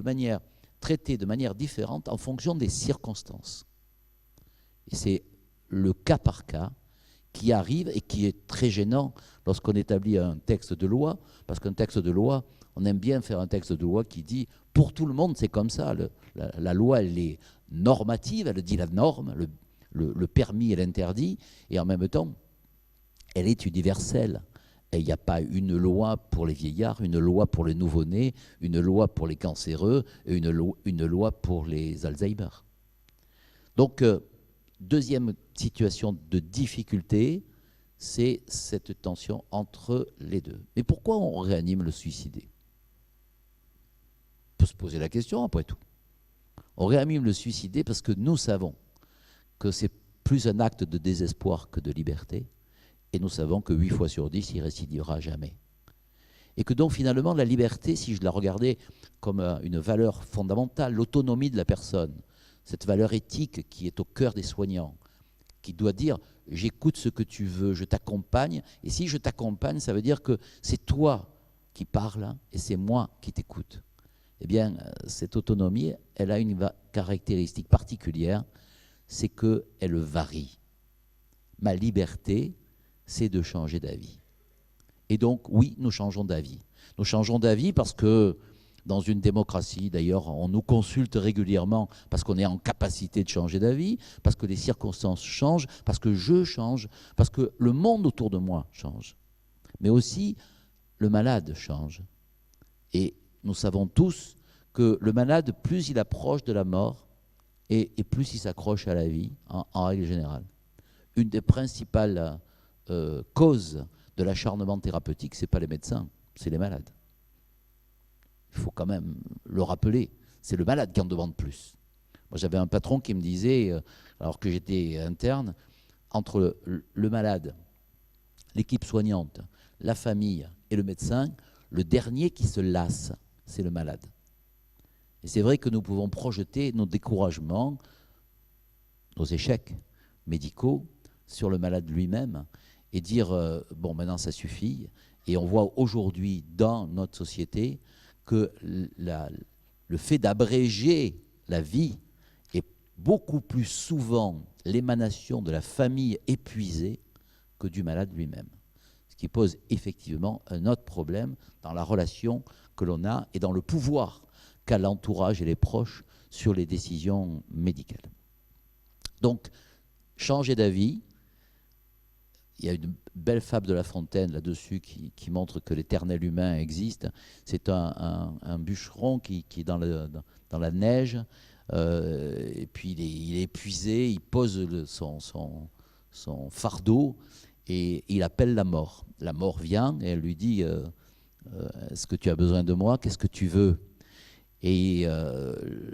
traitées de manière différente en fonction des circonstances. Et c'est le cas par cas qui arrive et qui est très gênant lorsqu'on établit un texte de loi, parce qu'un texte de loi, on aime bien faire un texte de loi qui dit « pour tout le monde, c'est comme ça ». La loi, elle est normative, elle dit la norme, le permis et l'interdit, et en même temps, elle est universelle. Et il n'y a pas une loi pour les vieillards, une loi pour les nouveau-nés, une loi pour les cancéreux et une loi pour les Alzheimer. Donc, deuxième situation de difficulté, c'est cette tension entre les deux. Mais pourquoi on réanime le suicidé? On peut se poser la question après tout. On réanime le suicidé parce que nous savons que c'est plus un acte de désespoir que de liberté. Et nous savons que 8 fois sur 10, il récidivera jamais. Et que donc finalement, la liberté, si je la regardais comme une valeur fondamentale, l'autonomie de la personne, cette valeur éthique qui est au cœur des soignants, qui doit dire « j'écoute ce que tu veux, je t'accompagne », et si je t'accompagne, ça veut dire que c'est toi qui parles et c'est moi qui t'écoute. Eh bien, cette autonomie, elle a une caractéristique particulière, c'est qu'elle varie. Ma liberté, c'est de changer d'avis. Et donc, oui, nous changeons d'avis. Nous changeons d'avis parce que dans une démocratie, d'ailleurs, on nous consulte régulièrement parce qu'on est en capacité de changer d'avis, parce que les circonstances changent, parce que je change, parce que le monde autour de moi change. Mais aussi, le malade change. Et nous savons tous que le malade, plus il approche de la mort, et plus il s'accroche à la vie, en règle générale. Une des principales causes de l'acharnement thérapeutique, ce n'est pas les médecins, c'est les malades. Il faut quand même le rappeler, c'est le malade qui en demande plus. Moi, j'avais un patron qui me disait, alors que j'étais interne, entre le malade, l'équipe soignante, la famille et le médecin, le dernier qui se lasse, c'est le malade. Et c'est vrai que nous pouvons projeter nos découragements, nos échecs médicaux sur le malade lui-même et dire bon, maintenant ça suffit. Et on voit aujourd'hui dans notre société que le fait d'abréger la vie est beaucoup plus souvent l'émanation de la famille épuisée que du malade lui-même. Ce qui pose effectivement un autre problème dans la relation que l'on a et dans le pouvoir qu'a l'entourage et les proches sur les décisions médicales. Donc, changer d'avis. Il y a une belle fable de La Fontaine là-dessus qui montre que l'éternel humain existe. C'est un bûcheron qui est dans la neige, et puis il est épuisé, il pose son fardeau et il appelle la mort. La mort vient et elle lui dit est-ce que tu as besoin de moi? Qu'est-ce que tu veux? Et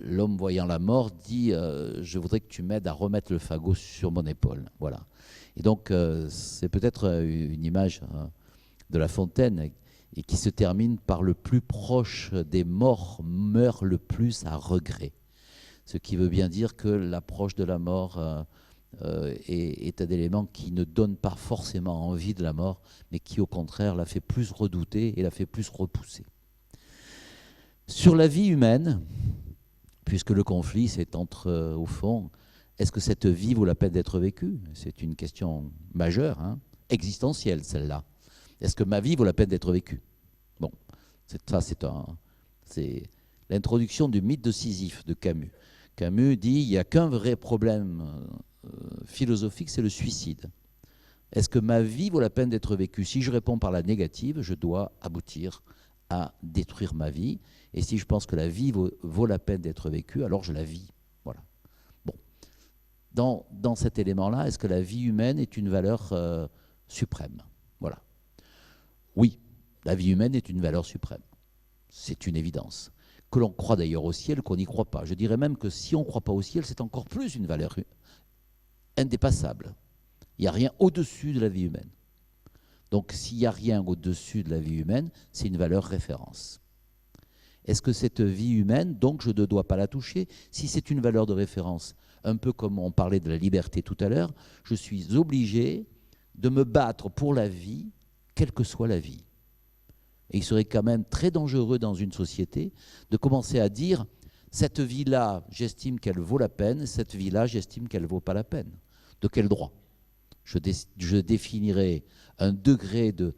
l'homme voyant la mort dit je voudrais que tu m'aides à remettre le fagot sur mon épaule. Voilà. Et donc c'est peut-être une image de La Fontaine et qui se termine par le plus proche des morts meurt le plus à regret. Ce qui veut bien dire que l'approche de la mort est un élément qui ne donne pas forcément envie de la mort, mais qui au contraire la fait plus redouter et la fait plus repousser. Sur la vie humaine, puisque le conflit c'est entre, au fond, est-ce que cette vie vaut la peine d'être vécue? C'est une question majeure, existentielle celle-là. Est-ce que ma vie vaut la peine d'être vécue? Bon, c'est l'introduction du mythe de Sisyphe de Camus. Camus dit il n'y a qu'un vrai problème philosophique, c'est le suicide. Est-ce que ma vie vaut la peine d'être vécue? Si je réponds par la négative, je dois aboutir à détruire ma vie. Et si je pense que la vie vaut la peine d'être vécue, alors je la vis. Voilà. Bon. Dans cet élément-là, est-ce que la vie humaine est une valeur suprême? Voilà. Oui, la vie humaine est une valeur suprême. C'est une évidence. Que l'on croit d'ailleurs au ciel, qu'on n'y croit pas. Je dirais même que si on ne croit pas au ciel, c'est encore plus une valeur indépassable. Il n'y a rien au-dessus de la vie humaine. Donc s'il n'y a rien au-dessus de la vie humaine, c'est une valeur référence. Est-ce que cette vie humaine, donc je ne dois pas la toucher? Si c'est une valeur de référence, un peu comme on parlait de la liberté tout à l'heure, je suis obligé de me battre pour la vie, quelle que soit la vie. Et il serait quand même très dangereux dans une société de commencer à dire cette vie-là, j'estime qu'elle vaut la peine, cette vie-là, j'estime qu'elle ne vaut pas la peine. De quel droit? Je définirais un degré de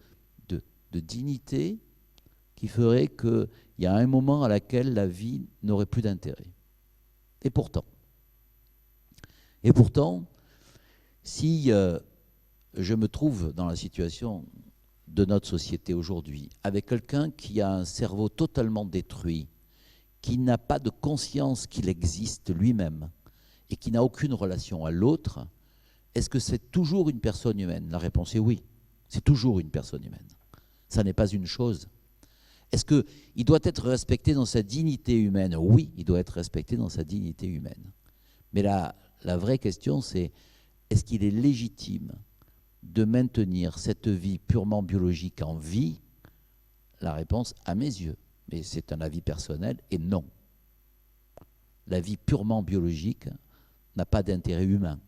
dignité qui ferait qu'il y a un moment à laquelle la vie n'aurait plus d'intérêt. Et pourtant, si je me trouve dans la situation de notre société aujourd'hui, avec quelqu'un qui a un cerveau totalement détruit, qui n'a pas de conscience qu'il existe lui-même et qui n'a aucune relation à l'autre, est-ce que c'est toujours une personne humaine? La réponse est oui, c'est toujours une personne humaine. Ça n'est pas une chose. Est-ce qu'il doit être respecté dans sa dignité humaine? Oui, il doit être respecté dans sa dignité humaine. Mais la vraie question, c'est est-ce qu'il est légitime de maintenir cette vie purement biologique en vie? La réponse, à mes yeux, mais c'est un avis personnel, est non. La vie purement biologique n'a pas d'intérêt humain.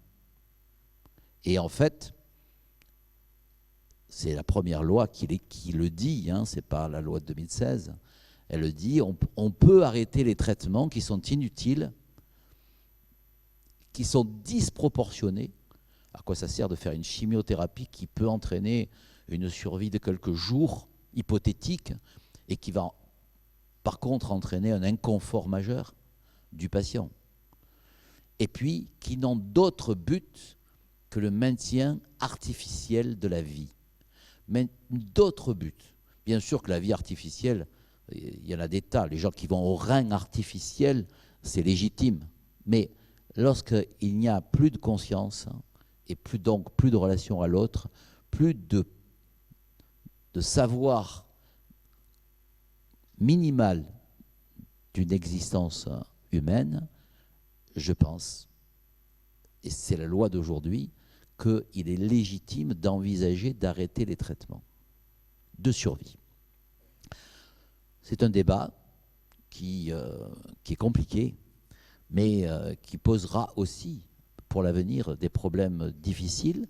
Et en fait, c'est la première loi qui le dit, ce n'est pas la loi de 2016. Elle le dit, on peut arrêter les traitements qui sont inutiles, qui sont disproportionnés. À quoi ça sert de faire une chimiothérapie qui peut entraîner une survie de quelques jours hypothétique et qui va par contre entraîner un inconfort majeur du patient? Et puis, qui n'ont d'autre but que le maintien artificiel de la vie. Mais d'autres buts. Bien sûr que la vie artificielle, il y en a des tas. Les gens qui vont au rein artificiel, c'est légitime. Mais lorsqu'il n'y a plus de conscience et donc plus de relation à l'autre, plus de savoir minimal d'une existence humaine, je pense, et c'est la loi d'aujourd'hui, qu'il est légitime d'envisager d'arrêter les traitements de survie. C'est un débat qui est compliqué, mais qui posera aussi pour l'avenir des problèmes difficiles,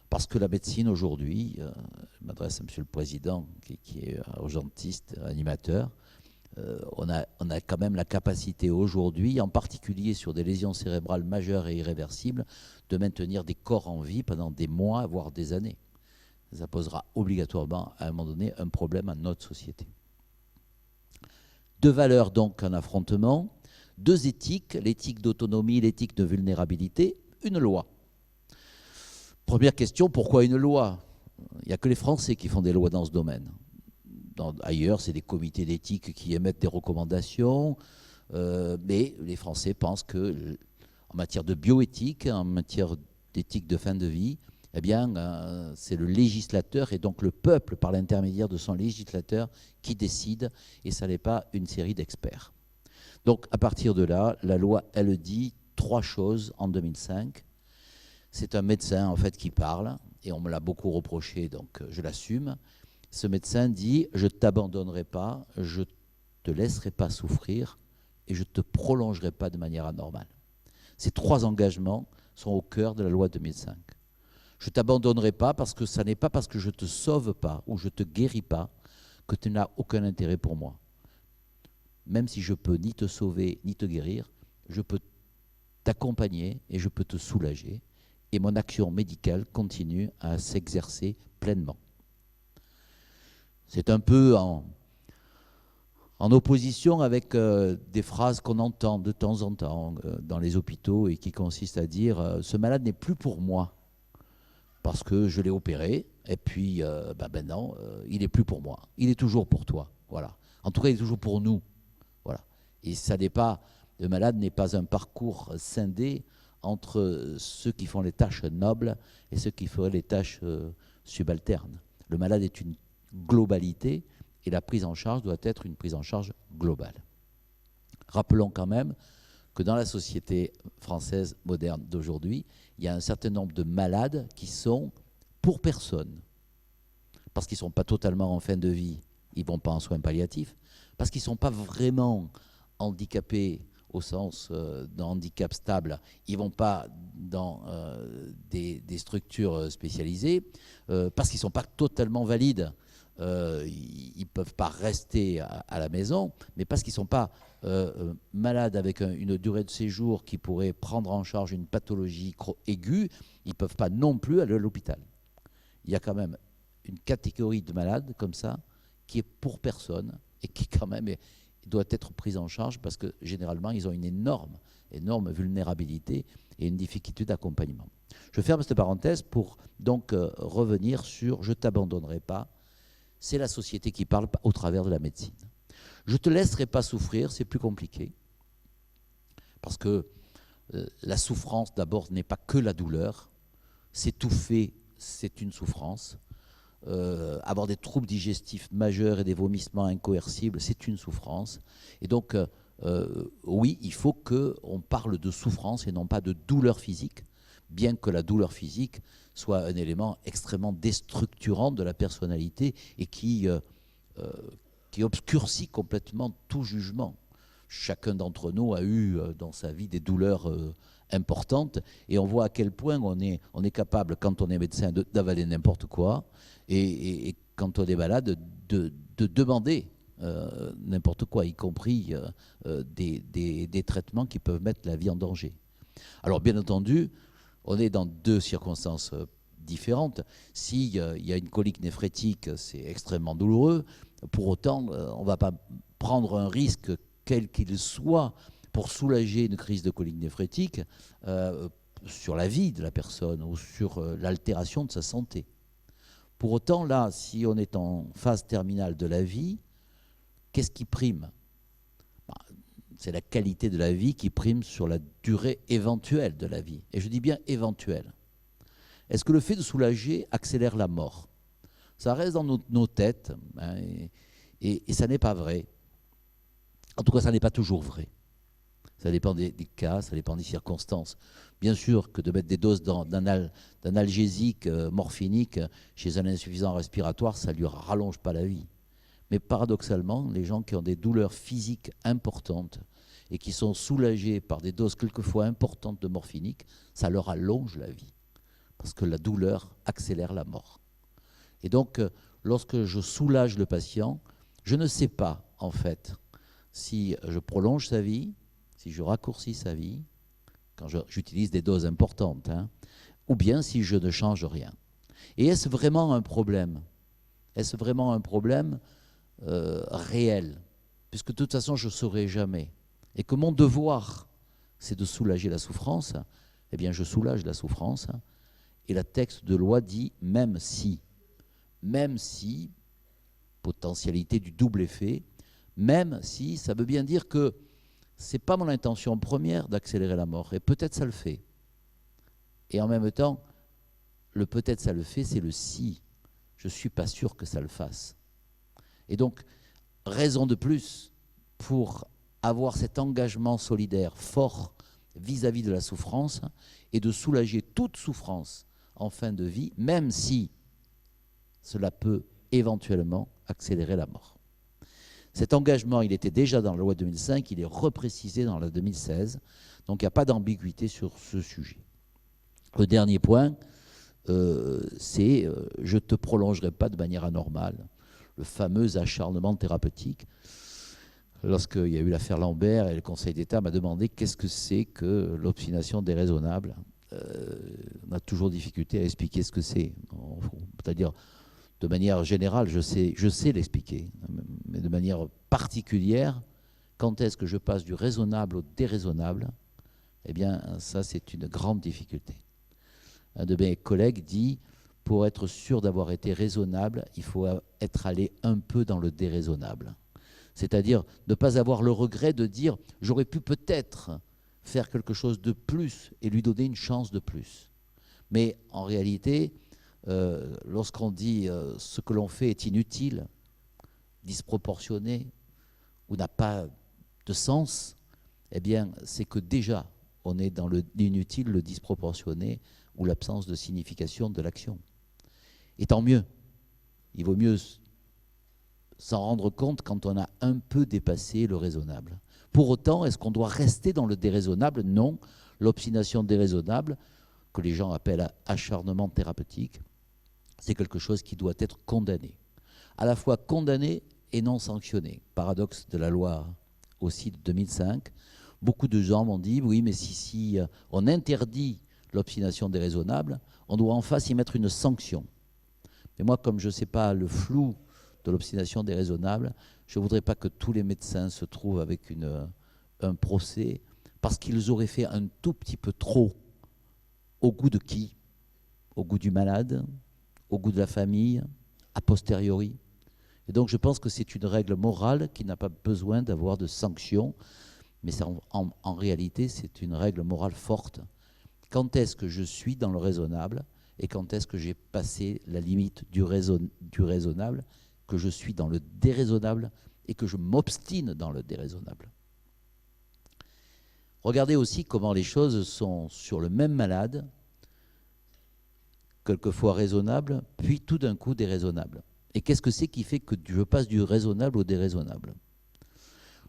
parce que la médecine aujourd'hui, je m'adresse à Monsieur le Président, qui est urgentiste, animateur, on a quand même la capacité aujourd'hui, en particulier sur des lésions cérébrales majeures et irréversibles, de maintenir des corps en vie pendant des mois, voire des années. Ça posera obligatoirement, à un moment donné, un problème à notre société. Deux valeurs, donc, un affrontement. Deux éthiques, l'éthique d'autonomie, l'éthique de vulnérabilité. Une loi. Première question, pourquoi une loi? Il n'y a que les Français qui font des lois dans ce domaine. Ailleurs, c'est des comités d'éthique qui émettent des recommandations, mais les Français pensent que, en matière de bioéthique, en matière d'éthique de fin de vie, eh bien, c'est le législateur et donc le peuple, par l'intermédiaire de son législateur, qui décide, et ça n'est pas une série d'experts. Donc, à partir de là, la loi, elle dit 3 choses en 2005. C'est un médecin, en fait, qui parle, et on me l'a beaucoup reproché, donc je l'assume. Ce médecin dit « Je ne t'abandonnerai pas, je ne te laisserai pas souffrir, et je ne te prolongerai pas de manière anormale. » Ces 3 engagements sont au cœur de la loi 2005. Je ne t'abandonnerai pas parce que ça n'est pas parce que je ne te sauve pas ou je ne te guéris pas que tu n'as aucun intérêt pour moi. Même si je peux ni te sauver ni te guérir, je peux t'accompagner et je peux te soulager. Et mon action médicale continue à s'exercer pleinement. C'est un peu en opposition avec des phrases qu'on entend de temps en temps dans les hôpitaux et qui consistent à dire « ce malade n'est plus pour moi parce que je l'ai opéré et puis non, il n'est plus pour moi. Il est toujours pour toi. » Voilà. En tout cas, il est toujours pour nous. Voilà. Et ça n'est pas, le malade n'est pas un parcours scindé entre ceux qui font les tâches nobles et ceux qui font les tâches subalternes. Le malade est une globalité et la prise en charge doit être une prise en charge globale. Rappelons quand même que dans la société française moderne d'aujourd'hui, il y a un certain nombre de malades qui sont pour personne. Parce qu'ils ne sont pas totalement en fin de vie, ils ne vont pas en soins palliatifs. Parce qu'ils ne sont pas vraiment handicapés au sens d'un handicap stable, ils ne vont pas dans des structures spécialisées, parce qu'ils ne sont pas totalement valides. Ils ne peuvent pas rester à la maison, mais parce qu'ils ne sont pas malades avec une durée de séjour qui pourrait prendre en charge une pathologie aiguë, ils ne peuvent pas non plus aller à l'hôpital. Il y a quand même une catégorie de malades comme ça qui est pour personne et qui quand même doit être prise en charge parce que généralement ils ont une énorme vulnérabilité et une difficulté d'accompagnement. Je ferme cette parenthèse pour donc revenir sur « je ne t'abandonnerai pas ». C'est la société qui parle au travers de la médecine. Je ne te laisserai pas souffrir, c'est plus compliqué. Parce que la souffrance, d'abord, n'est pas que la douleur. S'étouffer, c'est une souffrance. Avoir des troubles digestifs majeurs et des vomissements incoercibles, c'est une souffrance. Et donc, oui, il faut qu'on parle de souffrance et non pas de douleur physique, bien que la douleur physique soit un élément extrêmement déstructurant de la personnalité et qui obscurcit complètement tout jugement. Chacun d'entre nous a eu dans sa vie des douleurs importantes et on voit à quel point on est capable, quand on est médecin, d'avaler n'importe quoi et quand on est malade, de demander n'importe quoi, y compris des traitements qui peuvent mettre la vie en danger. Alors bien entendu, on est dans 2 circonstances différentes. S'il y a une colique néphrétique, c'est extrêmement douloureux. Pour autant, on ne va pas prendre un risque, quel qu'il soit, pour soulager une crise de colique néphrétique sur la vie de la personne ou sur l'altération de sa santé. Pour autant, là, si on est en phase terminale de la vie, Qu'est-ce qui prime? C'est la qualité de la vie qui prime sur la durée éventuelle de la vie. Et je dis bien éventuelle. Est-ce que le fait de soulager accélère la mort? Ça reste dans nos têtes, hein, et ça n'est pas vrai. En tout cas, ça n'est pas toujours vrai. Ça dépend des cas, ça dépend des circonstances. Bien sûr que de mettre des doses d'un analgésique morphinique chez un insuffisant respiratoire, ça ne lui rallonge pas la vie. Mais paradoxalement, les gens qui ont des douleurs physiques importantes et qui sont soulagés par des doses quelquefois importantes de morphinique, ça leur allonge la vie. Parce que la douleur accélère la mort. Et donc, lorsque je soulage le patient, je ne sais pas, en fait, si je prolonge sa vie, si je raccourcis sa vie, quand j'utilise des doses importantes, hein, ou bien si je ne change rien. Et est-ce vraiment un problème? Est-ce vraiment un problème réel? Puisque de toute façon, je ne saurai jamais. Et que mon devoir, c'est de soulager la souffrance, eh bien, je soulage la souffrance. Et le texte de loi dit même si, potentialité du double effet, même si, ça veut bien dire que ce n'est pas mon intention première d'accélérer la mort. Et peut-être ça le fait. Et en même temps, le peut-être ça le fait, c'est le si. Je ne suis pas sûr que ça le fasse. Et donc, raison de plus pour avoir cet engagement solidaire fort vis-à-vis de la souffrance et de soulager toute souffrance en fin de vie, même si cela peut éventuellement accélérer la mort. Cet engagement, il était déjà dans la loi 2005, il est reprécisé dans la 2016, donc il n'y a pas d'ambiguïté sur ce sujet. Le dernier point, c'est je ne te prolongerai pas de manière anormale, le fameux acharnement thérapeutique. Lorsqu'il y a eu l'affaire Lambert et le Conseil d'État m'a demandé qu'est-ce que c'est que l'obstination déraisonnable. On a toujours difficulté à expliquer ce que c'est. C'est-à-dire, de manière générale, je sais l'expliquer, mais de manière particulière, quand est-ce que je passe du raisonnable au déraisonnable? Eh bien, ça, c'est une grande difficulté. Un de mes collègues dit, pour être sûr d'avoir été raisonnable, il faut être allé un peu dans le déraisonnable. C'est-à-dire ne pas avoir le regret de dire « j'aurais pu peut-être faire quelque chose de plus et lui donner une chance de plus ». Mais en réalité, lorsqu'on dit ce que l'on fait est inutile, disproportionné ou n'a pas de sens, eh bien c'est que déjà on est dans l'inutile, le disproportionné ou l'absence de signification de l'action. Et tant mieux, il vaut mieux s'en rendre compte quand on a un peu dépassé le raisonnable. Pour autant, est-ce qu'on doit rester dans le déraisonnable? Non. L'obstination déraisonnable, que les gens appellent acharnement thérapeutique, c'est quelque chose qui doit être condamné. À la fois condamné et non sanctionné. Paradoxe de la loi aussi de 2005. Beaucoup de gens m'ont dit, oui, mais si on interdit l'obstination déraisonnable, on doit en face y mettre une sanction. Mais moi, comme je ne sais pas le flou de l'obstination déraisonnable, je ne voudrais pas que tous les médecins se trouvent avec un procès parce qu'ils auraient fait un tout petit peu trop au goût de qui? Au goût du malade, au goût de la famille, a posteriori. Et donc je pense que c'est une règle morale qui n'a pas besoin d'avoir de sanctions, mais en réalité c'est une règle morale forte. Quand est-ce que je suis dans le raisonnable et quand est-ce que j'ai passé la limite du raisonnable, que je suis dans le déraisonnable et que je m'obstine dans le déraisonnable. Regardez aussi comment les choses sont sur le même malade, quelquefois raisonnable, puis tout d'un coup déraisonnable. Et qu'est-ce que c'est qui fait que je passe du raisonnable au déraisonnable?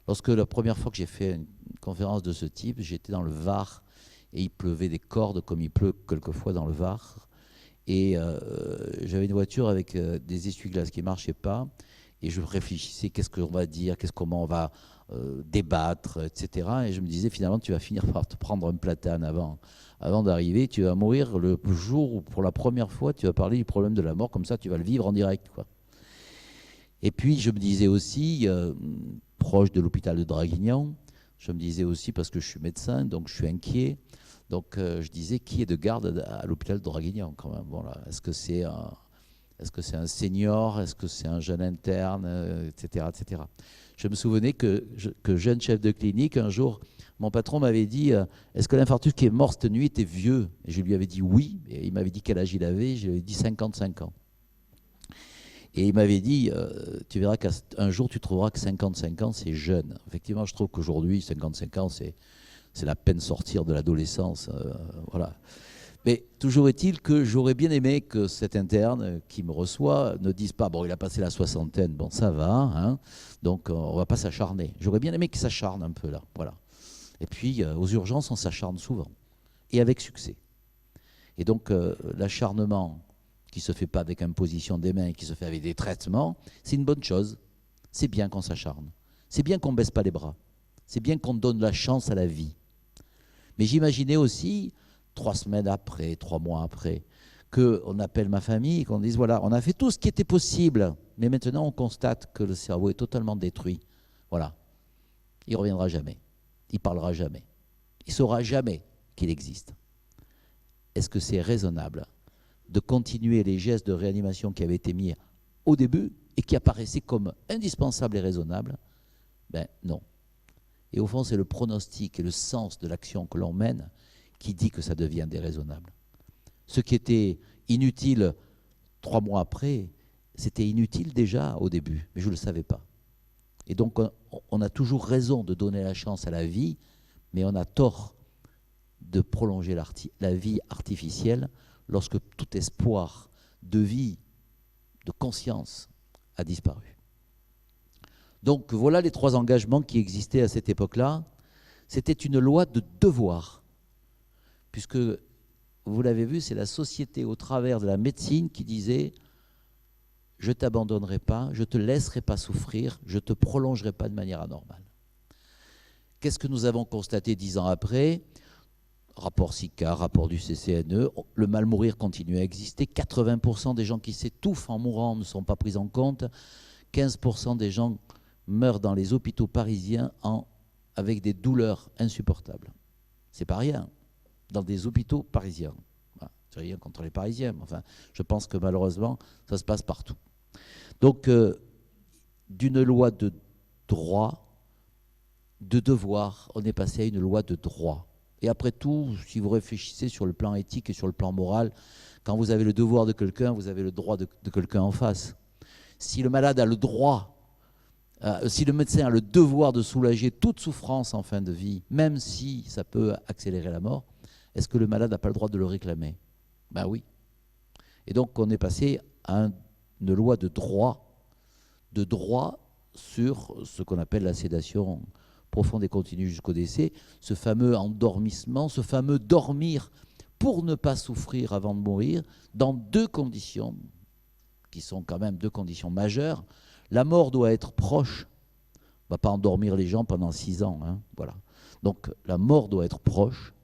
Lorsque la première fois que j'ai fait une conférence de ce type, j'étais dans le Var et il pleuvait des cordes comme il pleut quelquefois dans le Var. Et j'avais une voiture avec des essuie-glaces qui ne marchaient pas. Et je réfléchissais, qu'est-ce qu'on va dire, comment on va débattre, etc. Et je me disais, finalement, tu vas finir par te prendre un platane avant d'arriver. Tu vas mourir le jour où, pour la première fois, tu vas parler du problème de la mort. Comme ça, tu vas le vivre en direct, quoi. Et puis, je me disais aussi, proche de l'hôpital de Draguignan, je me disais aussi, parce que je suis médecin, donc je suis inquiet. Donc je disais, qui est de garde à l'hôpital de Draguignan quand même? Bon, est-ce que c'est un senior? Est-ce que c'est un jeune interne, etc., etc. Je me souvenais que jeune chef de clinique, un jour, mon patron m'avait dit est-ce que l'infarctus qui est mort cette nuit était vieux? Et je lui avais dit oui. Et il m'avait dit quel âge il avait. Je lui avais dit 55 ans. Et il m'avait dit tu verras qu'un jour tu trouveras que 55 ans c'est jeune. Effectivement, je trouve qu'aujourd'hui 55 ans c'est la peine de sortir de l'adolescence. Voilà. Mais toujours est-il que j'aurais bien aimé que cet interne qui me reçoit ne dise pas bon, il a passé la soixantaine, bon ça va, hein, donc on va pas s'acharner. J'aurais bien aimé qu'il s'acharne un peu là, voilà. Et puis aux urgences on s'acharne souvent et avec succès. Et donc l'acharnement qui se fait pas avec imposition des mains, qui se fait avec des traitements, c'est une bonne chose. C'est bien qu'on s'acharne, c'est bien qu'on baisse pas les bras, c'est bien qu'on donne la chance à la vie. Mais j'imaginais aussi 3 semaines après, 3 mois après, qu'on appelle ma famille, qu'on dise voilà, on a fait tout ce qui était possible, mais maintenant on constate que le cerveau est totalement détruit. Voilà. Il ne reviendra jamais. Il ne parlera jamais. Il ne saura jamais qu'il existe. Est-ce que c'est raisonnable de continuer les gestes de réanimation qui avaient été mis au début et qui apparaissaient comme indispensables et raisonnables? Ben non. Et au fond, c'est le pronostic et le sens de l'action que l'on mène qui dit que ça devient déraisonnable. Ce qui était inutile 3 mois après, c'était inutile déjà au début, mais je ne le savais pas. Et donc, on a toujours raison de donner la chance à la vie, mais on a tort de prolonger la vie artificielle lorsque tout espoir de vie, de conscience a disparu. Donc, voilà les 3 engagements qui existaient à cette époque-là. C'était une loi de devoir. Puisque, vous l'avez vu, c'est la société au travers de la médecine qui disait « je ne t'abandonnerai pas, je ne te laisserai pas souffrir, je ne te prolongerai pas de manière anormale ». Qu'est-ce que nous avons constaté 10 ans après? Rapport SICA, rapport du CCNE, le mal mourir continue à exister, 80% des gens qui s'étouffent en mourant ne sont pas pris en compte, 15% des gens meurent dans les hôpitaux parisiens avec des douleurs insupportables. C'est pas rien. Dans des hôpitaux parisiens. Voilà. C'est rien contre les Parisiens, mais enfin, je pense que malheureusement, ça se passe partout. Donc, d'une loi de droit, de devoir, on est passé à une loi de droit. Et après tout, si vous réfléchissez sur le plan éthique et sur le plan moral, quand vous avez le devoir de quelqu'un, vous avez le droit de quelqu'un en face. Si le malade a le droit, si le médecin a le devoir de soulager toute souffrance en fin de vie, même si ça peut accélérer la mort, est-ce que le malade n'a pas le droit de le réclamer? Ben oui. Et donc on est passé à une loi de droit sur ce qu'on appelle la sédation profonde et continue jusqu'au décès, ce fameux endormissement, ce fameux dormir pour ne pas souffrir avant de mourir, dans 2 conditions, qui sont quand même 2 conditions majeures. La mort doit être proche. On ne va pas endormir les gens pendant 6 ans. Hein, voilà. Donc la mort doit être proche.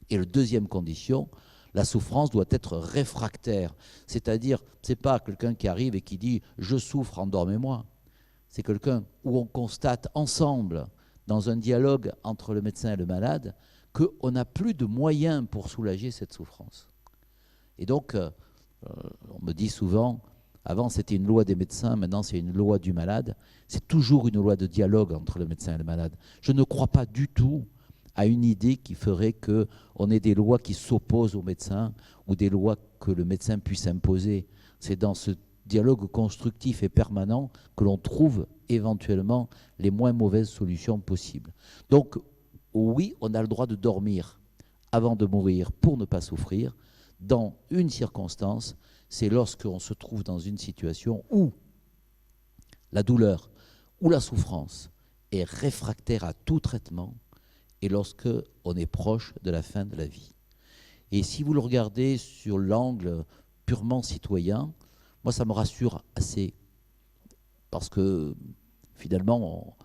Et la deuxième condition, la souffrance doit être réfractaire. C'est-à-dire, ce n'est pas quelqu'un qui arrive et qui dit « je souffre, endormez-moi ». C'est quelqu'un où on constate ensemble, dans un dialogue entre le médecin et le malade, qu'on n'a plus de moyens pour soulager cette souffrance. Et donc, on me dit souvent, avant c'était une loi des médecins, maintenant c'est une loi du malade. C'est toujours une loi de dialogue entre le médecin et le malade. Je ne crois pas du tout à une idée qui ferait qu'on ait des lois qui s'opposent aux médecins ou des lois que le médecin puisse imposer. C'est dans ce dialogue constructif et permanent que l'on trouve éventuellement les moins mauvaises solutions possibles. Donc, oui, on a le droit de dormir avant de mourir pour ne pas souffrir. Dans une circonstance, c'est lorsqu'on se trouve dans une situation où la douleur ou la souffrance est réfractaire à tout traitement et lorsque on est proche de la fin de la vie. Et si vous le regardez sur l'angle purement citoyen, moi ça me rassure assez, parce que finalement,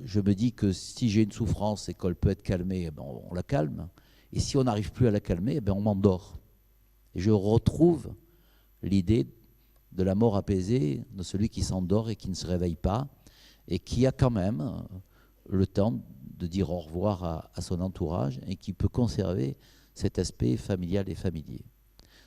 je me dis que si j'ai une souffrance et qu'elle peut être calmée, ben on la calme, et si on n'arrive plus à la calmer, ben on m'endort. Et je retrouve l'idée de la mort apaisée, de celui qui s'endort et qui ne se réveille pas, et qui a quand même le temps de dire au revoir à son entourage et qui peut conserver cet aspect familial et familier.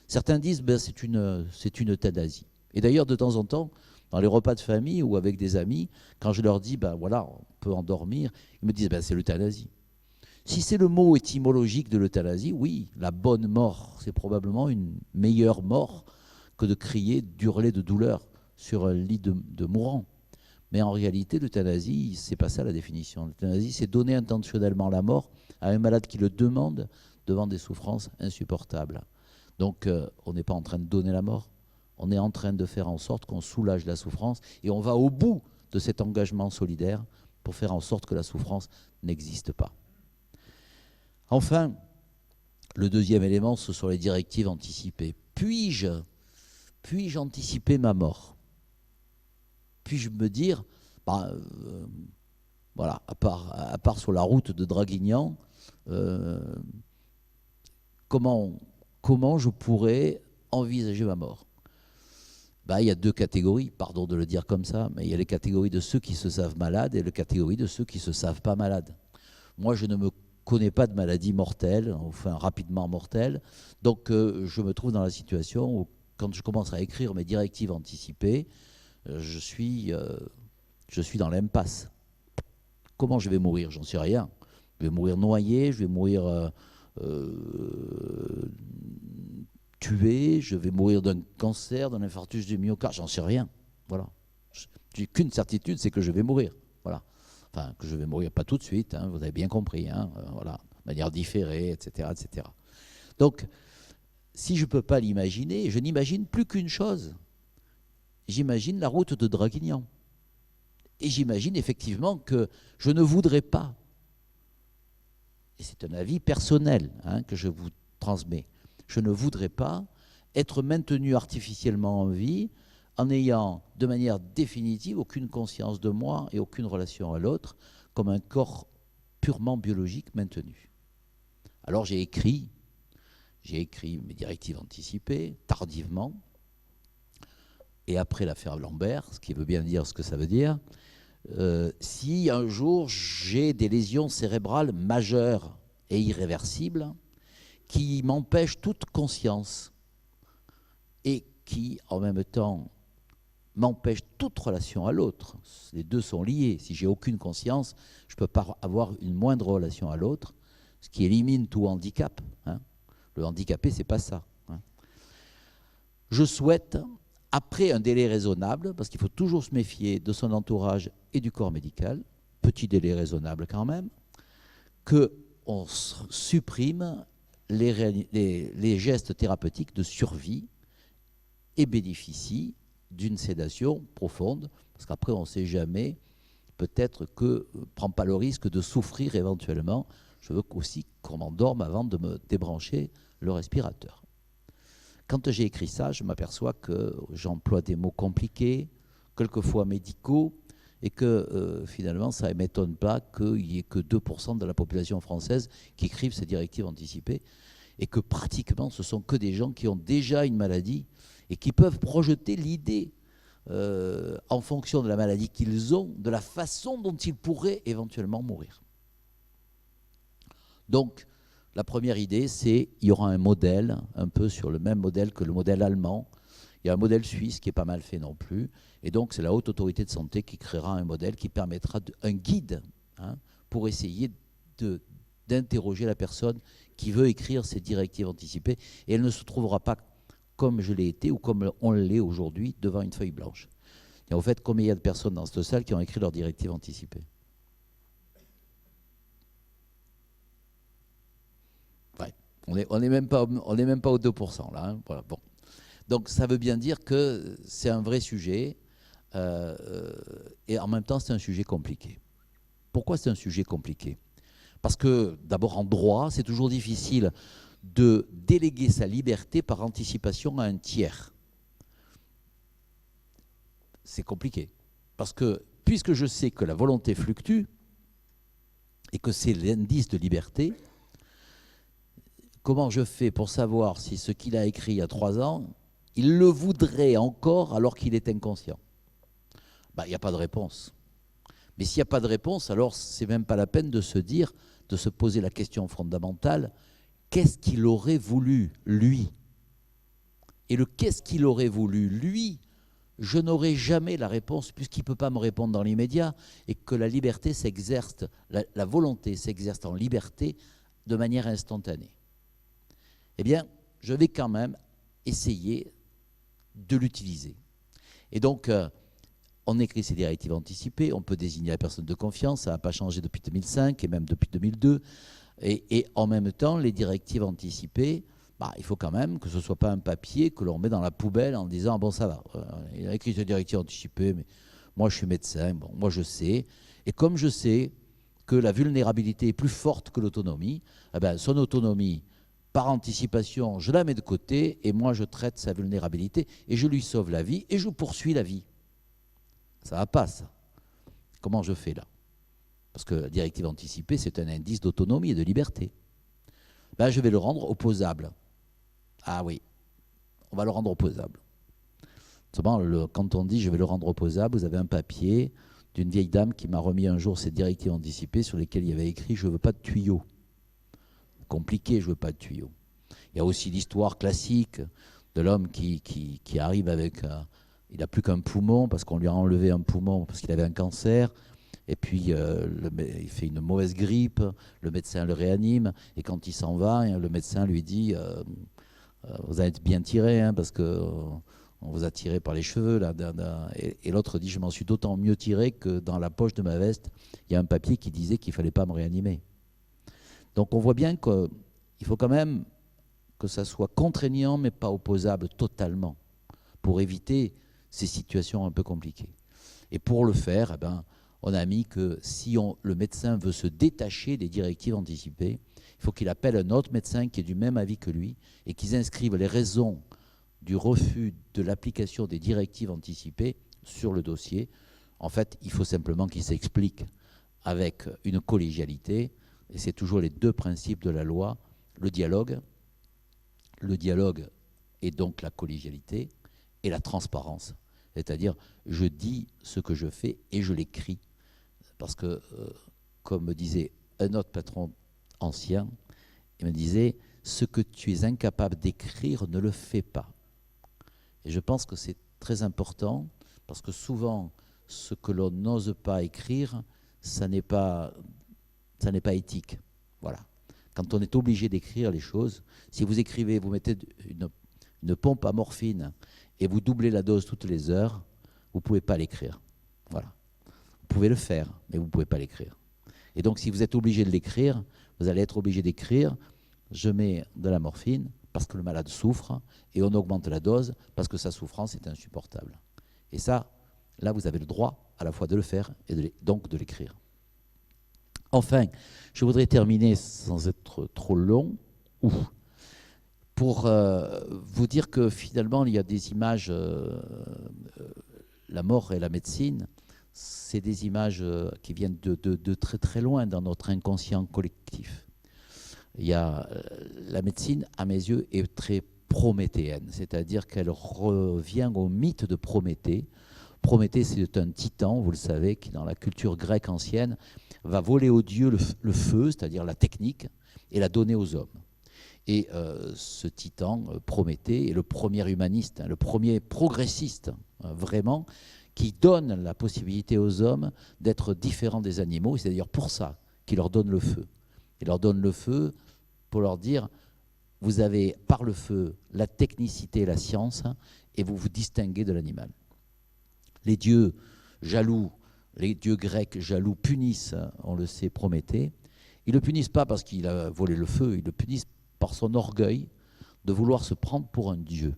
Certains disent ben, c'est une euthanasie. Et d'ailleurs, de temps en temps, Dans les repas de famille ou avec des amis, quand je leur dis, ben voilà, on peut endormir, ils me disent, ben c'est l'euthanasie. Si c'est le mot étymologique de l'euthanasie, oui, la bonne mort, c'est probablement une meilleure mort que de crier, d'hurler de douleur sur un lit de mourant. Mais en réalité, l'euthanasie, c'est pas ça la définition. L'euthanasie, c'est donner intentionnellement la mort à un malade qui le demande devant des souffrances insupportables. Donc, on n'est pas en train de donner la mort. On est en train de faire en sorte qu'on soulage la souffrance et on va au bout de cet engagement solidaire pour faire en sorte que la souffrance n'existe pas. Enfin, le deuxième élément, ce sont les directives anticipées. Puis-je anticiper ma mort? Puis-je me dire, voilà, à part sur la route de Draguignan, comment je pourrais envisager ma mort? Il y a deux catégories, pardon de le dire comme ça, mais il y a les catégories de ceux qui se savent malades et les catégories de ceux qui ne se savent pas malades. Moi, je ne me connais pas de maladie mortelle, enfin rapidement mortelle, donc je me trouve dans la situation où, quand je commence à écrire mes directives anticipées, je suis dans l'impasse. Comment je vais mourir? J'en sais rien. Je vais mourir noyé, je vais mourir tué, je vais mourir d'un cancer, d'un infarctus du myocarde, j'en sais rien. Voilà. J'ai qu'une certitude, c'est que je vais mourir. Voilà. Enfin, que je vais mourir pas tout de suite, hein, vous avez bien compris, hein, voilà, de manière différée, etc., etc. Donc, si je ne peux pas l'imaginer, je n'imagine plus qu'une chose. J'imagine la route de Draguignan. Et j'imagine effectivement que je ne voudrais pas, et c'est un avis personnel que je vous transmets, je ne voudrais pas être maintenu artificiellement en vie en n'ayant de manière définitive aucune conscience de moi et aucune relation à l'autre, comme un corps purement biologique maintenu. Alors j'ai écrit mes directives anticipées, tardivement, et après l'affaire Lambert, ce qui veut bien dire ce que ça veut dire, si un jour j'ai des lésions cérébrales majeures et irréversibles qui m'empêchent toute conscience et qui, en même temps, m'empêchent toute relation à l'autre. Les deux sont liés. Si j'ai aucune conscience, je ne peux pas avoir une moindre relation à l'autre, ce qui élimine tout handicap. Le handicapé, ce n'est pas ça. Je souhaite, après un délai raisonnable, parce qu'il faut toujours se méfier de son entourage et du corps médical, petit délai raisonnable quand même, qu'on supprime les gestes thérapeutiques de survie et bénéficie d'une sédation profonde, parce qu'après on ne sait jamais, peut-être que ne prend pas le risque de souffrir éventuellement. Je veux aussi qu'on m'endorme avant de me débrancher le respirateur. Quand j'ai écrit ça, je m'aperçois que j'emploie des mots compliqués, quelquefois médicaux, et que finalement, ça ne m'étonne pas qu'il n'y ait que 2% de la population française qui écrivent ces directives anticipées, et que pratiquement, ce sont que des gens qui ont déjà une maladie et qui peuvent projeter l'idée, en fonction de la maladie qu'ils ont, de la façon dont ils pourraient éventuellement mourir. Donc, la première idée, c'est qu'il y aura un modèle, un peu sur le même modèle que le modèle allemand. Il y a un modèle suisse qui est pas mal fait non plus. Et donc, c'est la Haute Autorité de Santé qui créera un modèle qui permettra un guide pour essayer d'interroger la personne qui veut écrire ces directives anticipées. Et elle ne se trouvera pas comme je l'ai été ou comme on l'est aujourd'hui devant une feuille blanche. Et en fait, combien il y a de personnes dans cette salle qui ont écrit leurs directives anticipées? On n'est même pas au 2% là. Voilà, bon. Donc ça veut bien dire que c'est un vrai sujet et en même temps c'est un sujet compliqué. Pourquoi c'est un sujet compliqué? Parce que d'abord en droit, c'est toujours difficile de déléguer sa liberté par anticipation à un tiers. C'est compliqué. Parce que puisque je sais que la volonté fluctue et que c'est l'indice de liberté, comment je fais pour savoir si ce qu'il a écrit il y a 3 ans, il le voudrait encore alors qu'il est inconscient? Il n'y a pas de réponse. Mais s'il n'y a pas de réponse, alors ce n'est même pas la peine de se poser la question fondamentale, qu'est-ce qu'il aurait voulu, lui? Et le qu'est-ce qu'il aurait voulu, lui, je n'aurai jamais la réponse puisqu'il ne peut pas me répondre dans l'immédiat et que la liberté s'exerce, la volonté s'exerce en liberté de manière instantanée. Eh bien, je vais quand même essayer de l'utiliser. Et donc, on écrit ces directives anticipées, on peut désigner la personne de confiance, ça n'a pas changé depuis 2005 et même depuis 2002. Et en même temps, les directives anticipées, il faut quand même que ce ne soit pas un papier que l'on met dans la poubelle en disant « bon, ça va, il a écrit ces directives anticipées, mais moi je suis médecin, bon, moi je sais. » Et comme je sais que la vulnérabilité est plus forte que l'autonomie, son autonomie, par anticipation, je la mets de côté et moi je traite sa vulnérabilité et je lui sauve la vie et je poursuis la vie. Ça ne va pas, ça. Comment je fais là? Parce que la directive anticipée, c'est un indice d'autonomie et de liberté. Je vais le rendre opposable. Ah oui, on va le rendre opposable. Seulement, quand on dit je vais le rendre opposable, vous avez un papier d'une vieille dame qui m'a remis un jour ces directives anticipées sur lesquelles il y avait écrit « je ne veux pas de tuyaux ». Compliqué, je ne veux pas de tuyaux. Il y a aussi l'histoire classique de l'homme qui arrive avec... il n'a plus qu'un poumon parce qu'on lui a enlevé un poumon parce qu'il avait un cancer. Et puis, il fait une mauvaise grippe, le médecin le réanime. Et quand il s'en va, le médecin lui dit vous allez être bien tiré, hein, parce qu'on vous a tiré par les cheveux. Là, et l'autre dit je m'en suis d'autant mieux tiré que dans la poche de ma veste, il y a un papier qui disait qu'il ne fallait pas me réanimer. Donc, on voit bien qu'il faut quand même que ça soit contraignant, mais pas opposable totalement, pour éviter ces situations un peu compliquées. Et pour le faire, on a mis que si le médecin veut se détacher des directives anticipées, il faut qu'il appelle un autre médecin qui est du même avis que lui et qu'ils inscrivent les raisons du refus de l'application des directives anticipées sur le dossier. En fait, il faut simplement qu'il s'explique avec une collégialité, et c'est toujours les deux principes de la loi, le dialogue et donc la collégialité, et la transparence. C'est-à-dire, je dis ce que je fais et je l'écris. Parce que, comme me disait un autre patron ancien, il me disait, ce que tu es incapable d'écrire, ne le fais pas. Et je pense que c'est très important, parce que souvent, ce que l'on n'ose pas écrire, ça n'est pas éthique. Voilà. Quand on est obligé d'écrire les choses, si vous écrivez, vous mettez une pompe à morphine et vous doublez la dose toutes les heures, vous ne pouvez pas l'écrire. Voilà. Vous pouvez le faire, mais vous ne pouvez pas l'écrire. Et donc, si vous êtes obligé de l'écrire, vous allez être obligé d'écrire « je mets de la morphine parce que le malade souffre et on augmente la dose parce que sa souffrance est insupportable ». Et ça, là, vous avez le droit à la fois de le faire et donc de l'écrire. Enfin, je voudrais terminer sans être trop long, pour vous dire que finalement, il y a des images, la mort et la médecine, c'est des images qui viennent de très très loin dans notre inconscient collectif. Il y a, la médecine, à mes yeux, est très prométhéenne, c'est-à-dire qu'elle revient au mythe de Prométhée. Prométhée, c'est un titan, vous le savez, qui dans la culture grecque ancienne va voler aux dieux le feu, c'est-à-dire la technique, et la donner aux hommes. Et ce titan, Prométhée, est le premier humaniste, le premier progressiste, vraiment, qui donne la possibilité aux hommes d'être différents des animaux. Et c'est d'ailleurs pour ça qu'il leur donne le feu. Il leur donne le feu pour leur dire, vous avez par le feu la technicité et la science, et vous vous distinguez de l'animal. Les dieux jaloux, les dieux grecs jaloux punissent, on le sait, Prométhée. Ils ne le punissent pas parce qu'il a volé le feu, ils le punissent par son orgueil de vouloir se prendre pour un dieu.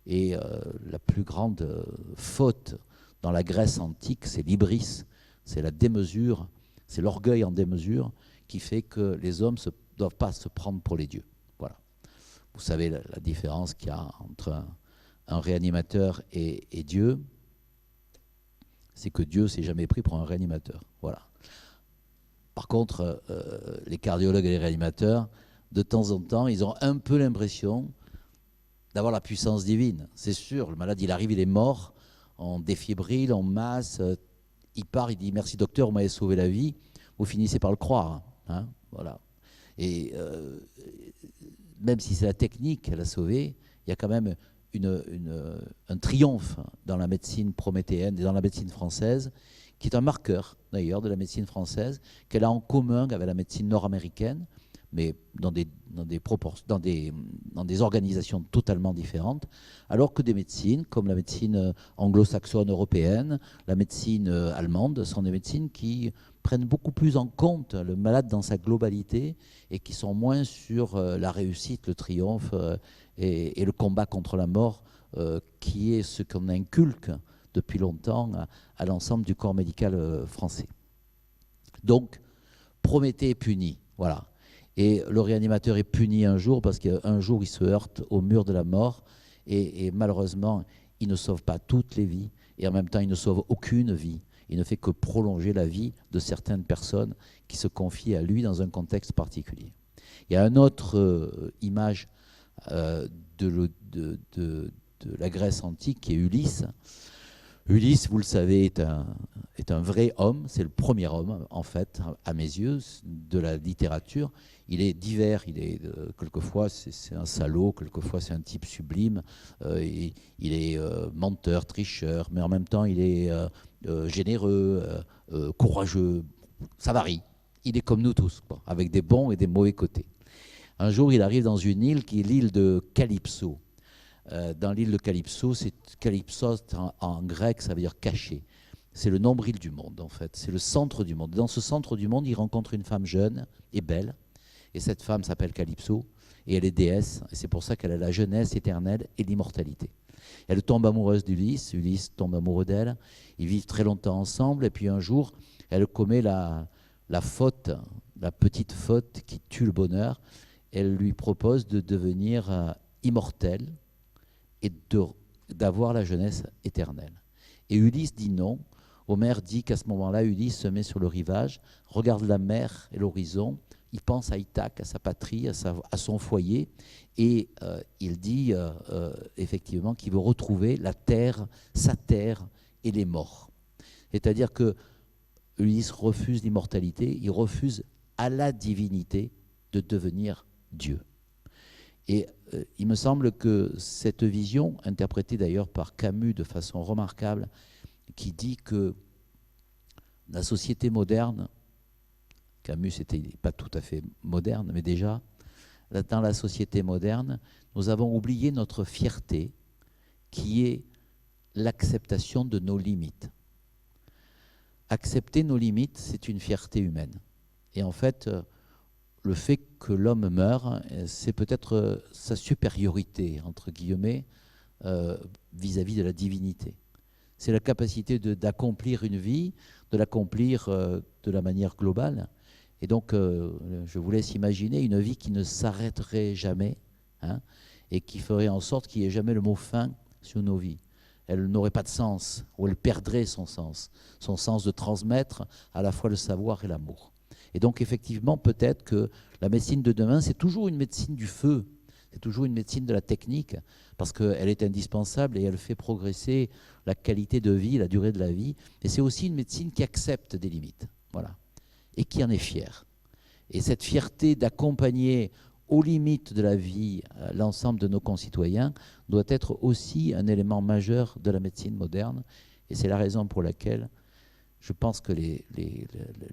Et la plus grande faute dans la Grèce antique, c'est l'hybris, c'est la démesure, c'est l'orgueil en démesure qui fait que les hommes ne doivent pas se prendre pour les dieux. Voilà. Vous savez la différence qu'il y a entre un réanimateur et Dieu, c'est que Dieu ne s'est jamais pris pour un réanimateur. Voilà. Par contre, les cardiologues et les réanimateurs, de temps en temps, ils ont un peu l'impression d'avoir la puissance divine. C'est sûr, le malade, il arrive, il est mort, on défibrile, on masse, il part, il dit « Merci docteur, vous m'avez sauvé la vie », vous finissez par le croire. Hein, voilà. Et même si c'est la technique qui l'a sauvé, il y a quand même un triomphe dans la médecine prométhéenne et dans la médecine française, qui est un marqueur d'ailleurs de la médecine française, qu'elle a en commun avec la médecine nord-américaine, mais dans des organisations totalement différentes, alors que des médecines comme la médecine anglo-saxonne européenne, la médecine allemande, sont des médecines qui prennent beaucoup plus en compte le malade dans sa globalité et qui sont moins sur la réussite, le triomphe et le combat contre la mort, qui est ce qu'on inculque depuis longtemps à l'ensemble du corps médical français. Donc, Prométhée est puni, voilà. Et le réanimateur est puni un jour parce qu'un jour, il se heurte au mur de la mort et malheureusement, il ne sauve pas toutes les vies et en même temps, il ne sauve aucune vie. Il ne fait que prolonger la vie de certaines personnes qui se confient à lui dans un contexte particulier. Il y a une autre image de la Grèce antique qui est Ulysse. Ulysse, vous le savez, est un vrai homme. C'est le premier homme, en fait, à mes yeux, de la littérature. Il est divers. Quelquefois, c'est un salaud. Quelquefois, c'est un type sublime. Il est menteur, tricheur. Mais en même temps, il est généreux, courageux. Ça varie. Il est comme nous tous, quoi, avec des bons et des mauvais côtés. Un jour, il arrive dans une île qui est l'île de Calypso. Dans l'île de Calypso, Calypsos en grec, ça veut dire caché. C'est le nombril du monde, en fait. C'est le centre du monde. Dans ce centre du monde, il rencontre une femme jeune et belle. Et cette femme s'appelle Calypso. Et elle est déesse. Et c'est pour ça qu'elle a la jeunesse éternelle et l'immortalité. Elle tombe amoureuse d'Ulysse. Ulysse tombe amoureux d'elle. Ils vivent très longtemps ensemble. Et puis un jour, elle commet la faute, la petite faute qui tue le bonheur. Elle lui propose de devenir immortelle et d'avoir la jeunesse éternelle. Et Ulysse dit non. Homère dit qu'à ce moment-là, Ulysse se met sur le rivage, regarde la mer et l'horizon, il pense à Ithaque, à sa patrie, à son foyer, et il dit effectivement qu'il veut retrouver la terre, sa terre et les morts. C'est-à-dire que Ulysse refuse l'immortalité, il refuse à la divinité de devenir Dieu. Et il me semble que cette vision, interprétée d'ailleurs par Camus de façon remarquable, qui dit que la société moderne, Camus n'était pas tout à fait moderne, mais déjà, dans la société moderne, nous avons oublié notre fierté, qui est l'acceptation de nos limites. Accepter nos limites, c'est une fierté humaine. Et en fait, le fait que l'homme meure, c'est peut-être sa supériorité, entre guillemets, vis-à-vis de la divinité. C'est la capacité d'accomplir une vie, de l'accomplir de la manière globale. Et donc, je vous laisse imaginer une vie qui ne s'arrêterait jamais, hein, et qui ferait en sorte qu'il n'y ait jamais le mot fin sur nos vies. Elle n'aurait pas de sens, ou elle perdrait son sens de transmettre à la fois le savoir et l'amour. Et donc, effectivement, peut-être que la médecine de demain, c'est toujours une médecine du feu, c'est toujours une médecine de la technique, parce qu'elle est indispensable et elle fait progresser la qualité de vie, la durée de la vie. Et c'est aussi une médecine qui accepte des limites, voilà, et qui en est fière. Et cette fierté d'accompagner aux limites de la vie l'ensemble de nos concitoyens doit être aussi un élément majeur de la médecine moderne. Et c'est la raison pour laquelle je pense que le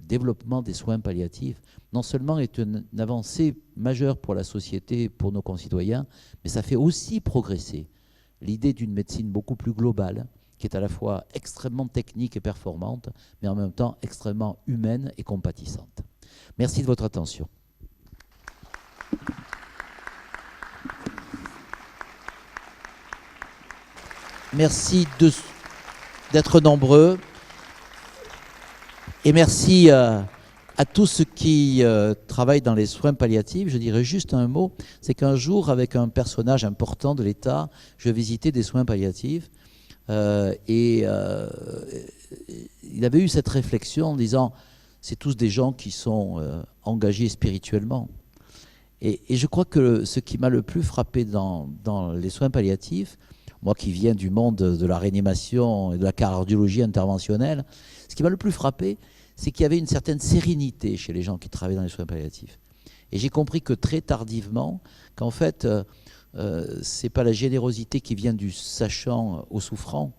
développement des soins palliatifs, non seulement est une avancée majeure pour la société, pour nos concitoyens, mais ça fait aussi progresser l'idée d'une médecine beaucoup plus globale, qui est à la fois extrêmement technique et performante, mais en même temps extrêmement humaine et compatissante. Merci de votre attention. Merci d'être nombreux. Et merci à tous ceux qui travaillent dans les soins palliatifs. Je dirais juste un mot, c'est qu'un jour, avec un personnage important de l'État, je visitais des soins palliatifs et il avait eu cette réflexion en disant « c'est tous des gens qui sont engagés spirituellement ». Et je crois que ce qui m'a le plus frappé dans les soins palliatifs, moi qui viens du monde de la réanimation et de la cardiologie interventionnelle, ce qui m'a le plus frappé, c'est qu'il y avait une certaine sérénité chez les gens qui travaillaient dans les soins palliatifs. Et j'ai compris que très tardivement, qu'en fait, c'est pas la générosité qui vient du sachant au souffrant,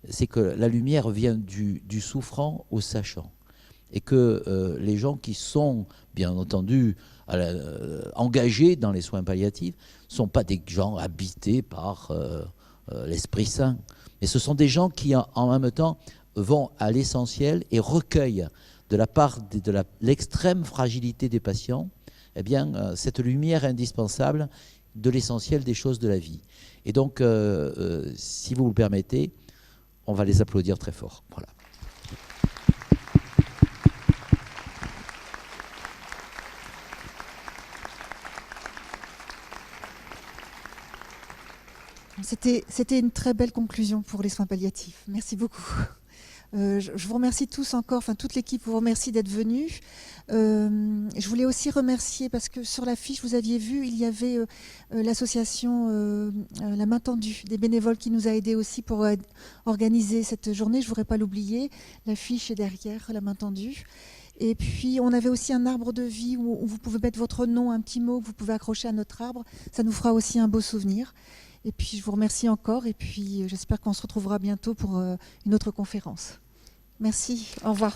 c'est que la lumière vient du souffrant au sachant. Et que les gens qui sont, bien entendu, engagés dans les soins palliatifs ne sont pas des gens habités par l'Esprit Saint. Mais ce sont des gens qui, en même temps, vont à l'essentiel et recueillent de la part de l'extrême fragilité des patients, eh bien, cette lumière indispensable de l'essentiel des choses de la vie. Et donc, si vous le permettez, on va les applaudir très fort. Voilà. C'était une très belle conclusion pour les soins palliatifs. Merci beaucoup. Je vous remercie tous encore, enfin toute l'équipe vous remercie d'être venus. Je voulais aussi remercier, parce que sur l'affiche, vous aviez vu, il y avait l'association La Main Tendue, des bénévoles qui nous a aidés aussi pour organiser cette journée. Je ne voudrais pas l'oublier. L'affiche est derrière, La Main Tendue. Et puis, on avait aussi un arbre de vie où vous pouvez mettre votre nom, un petit mot que vous pouvez accrocher à notre arbre. Ça nous fera aussi un beau souvenir. Et puis, je vous remercie encore. Et puis, j'espère qu'on se retrouvera bientôt pour une autre conférence. Merci. Au revoir.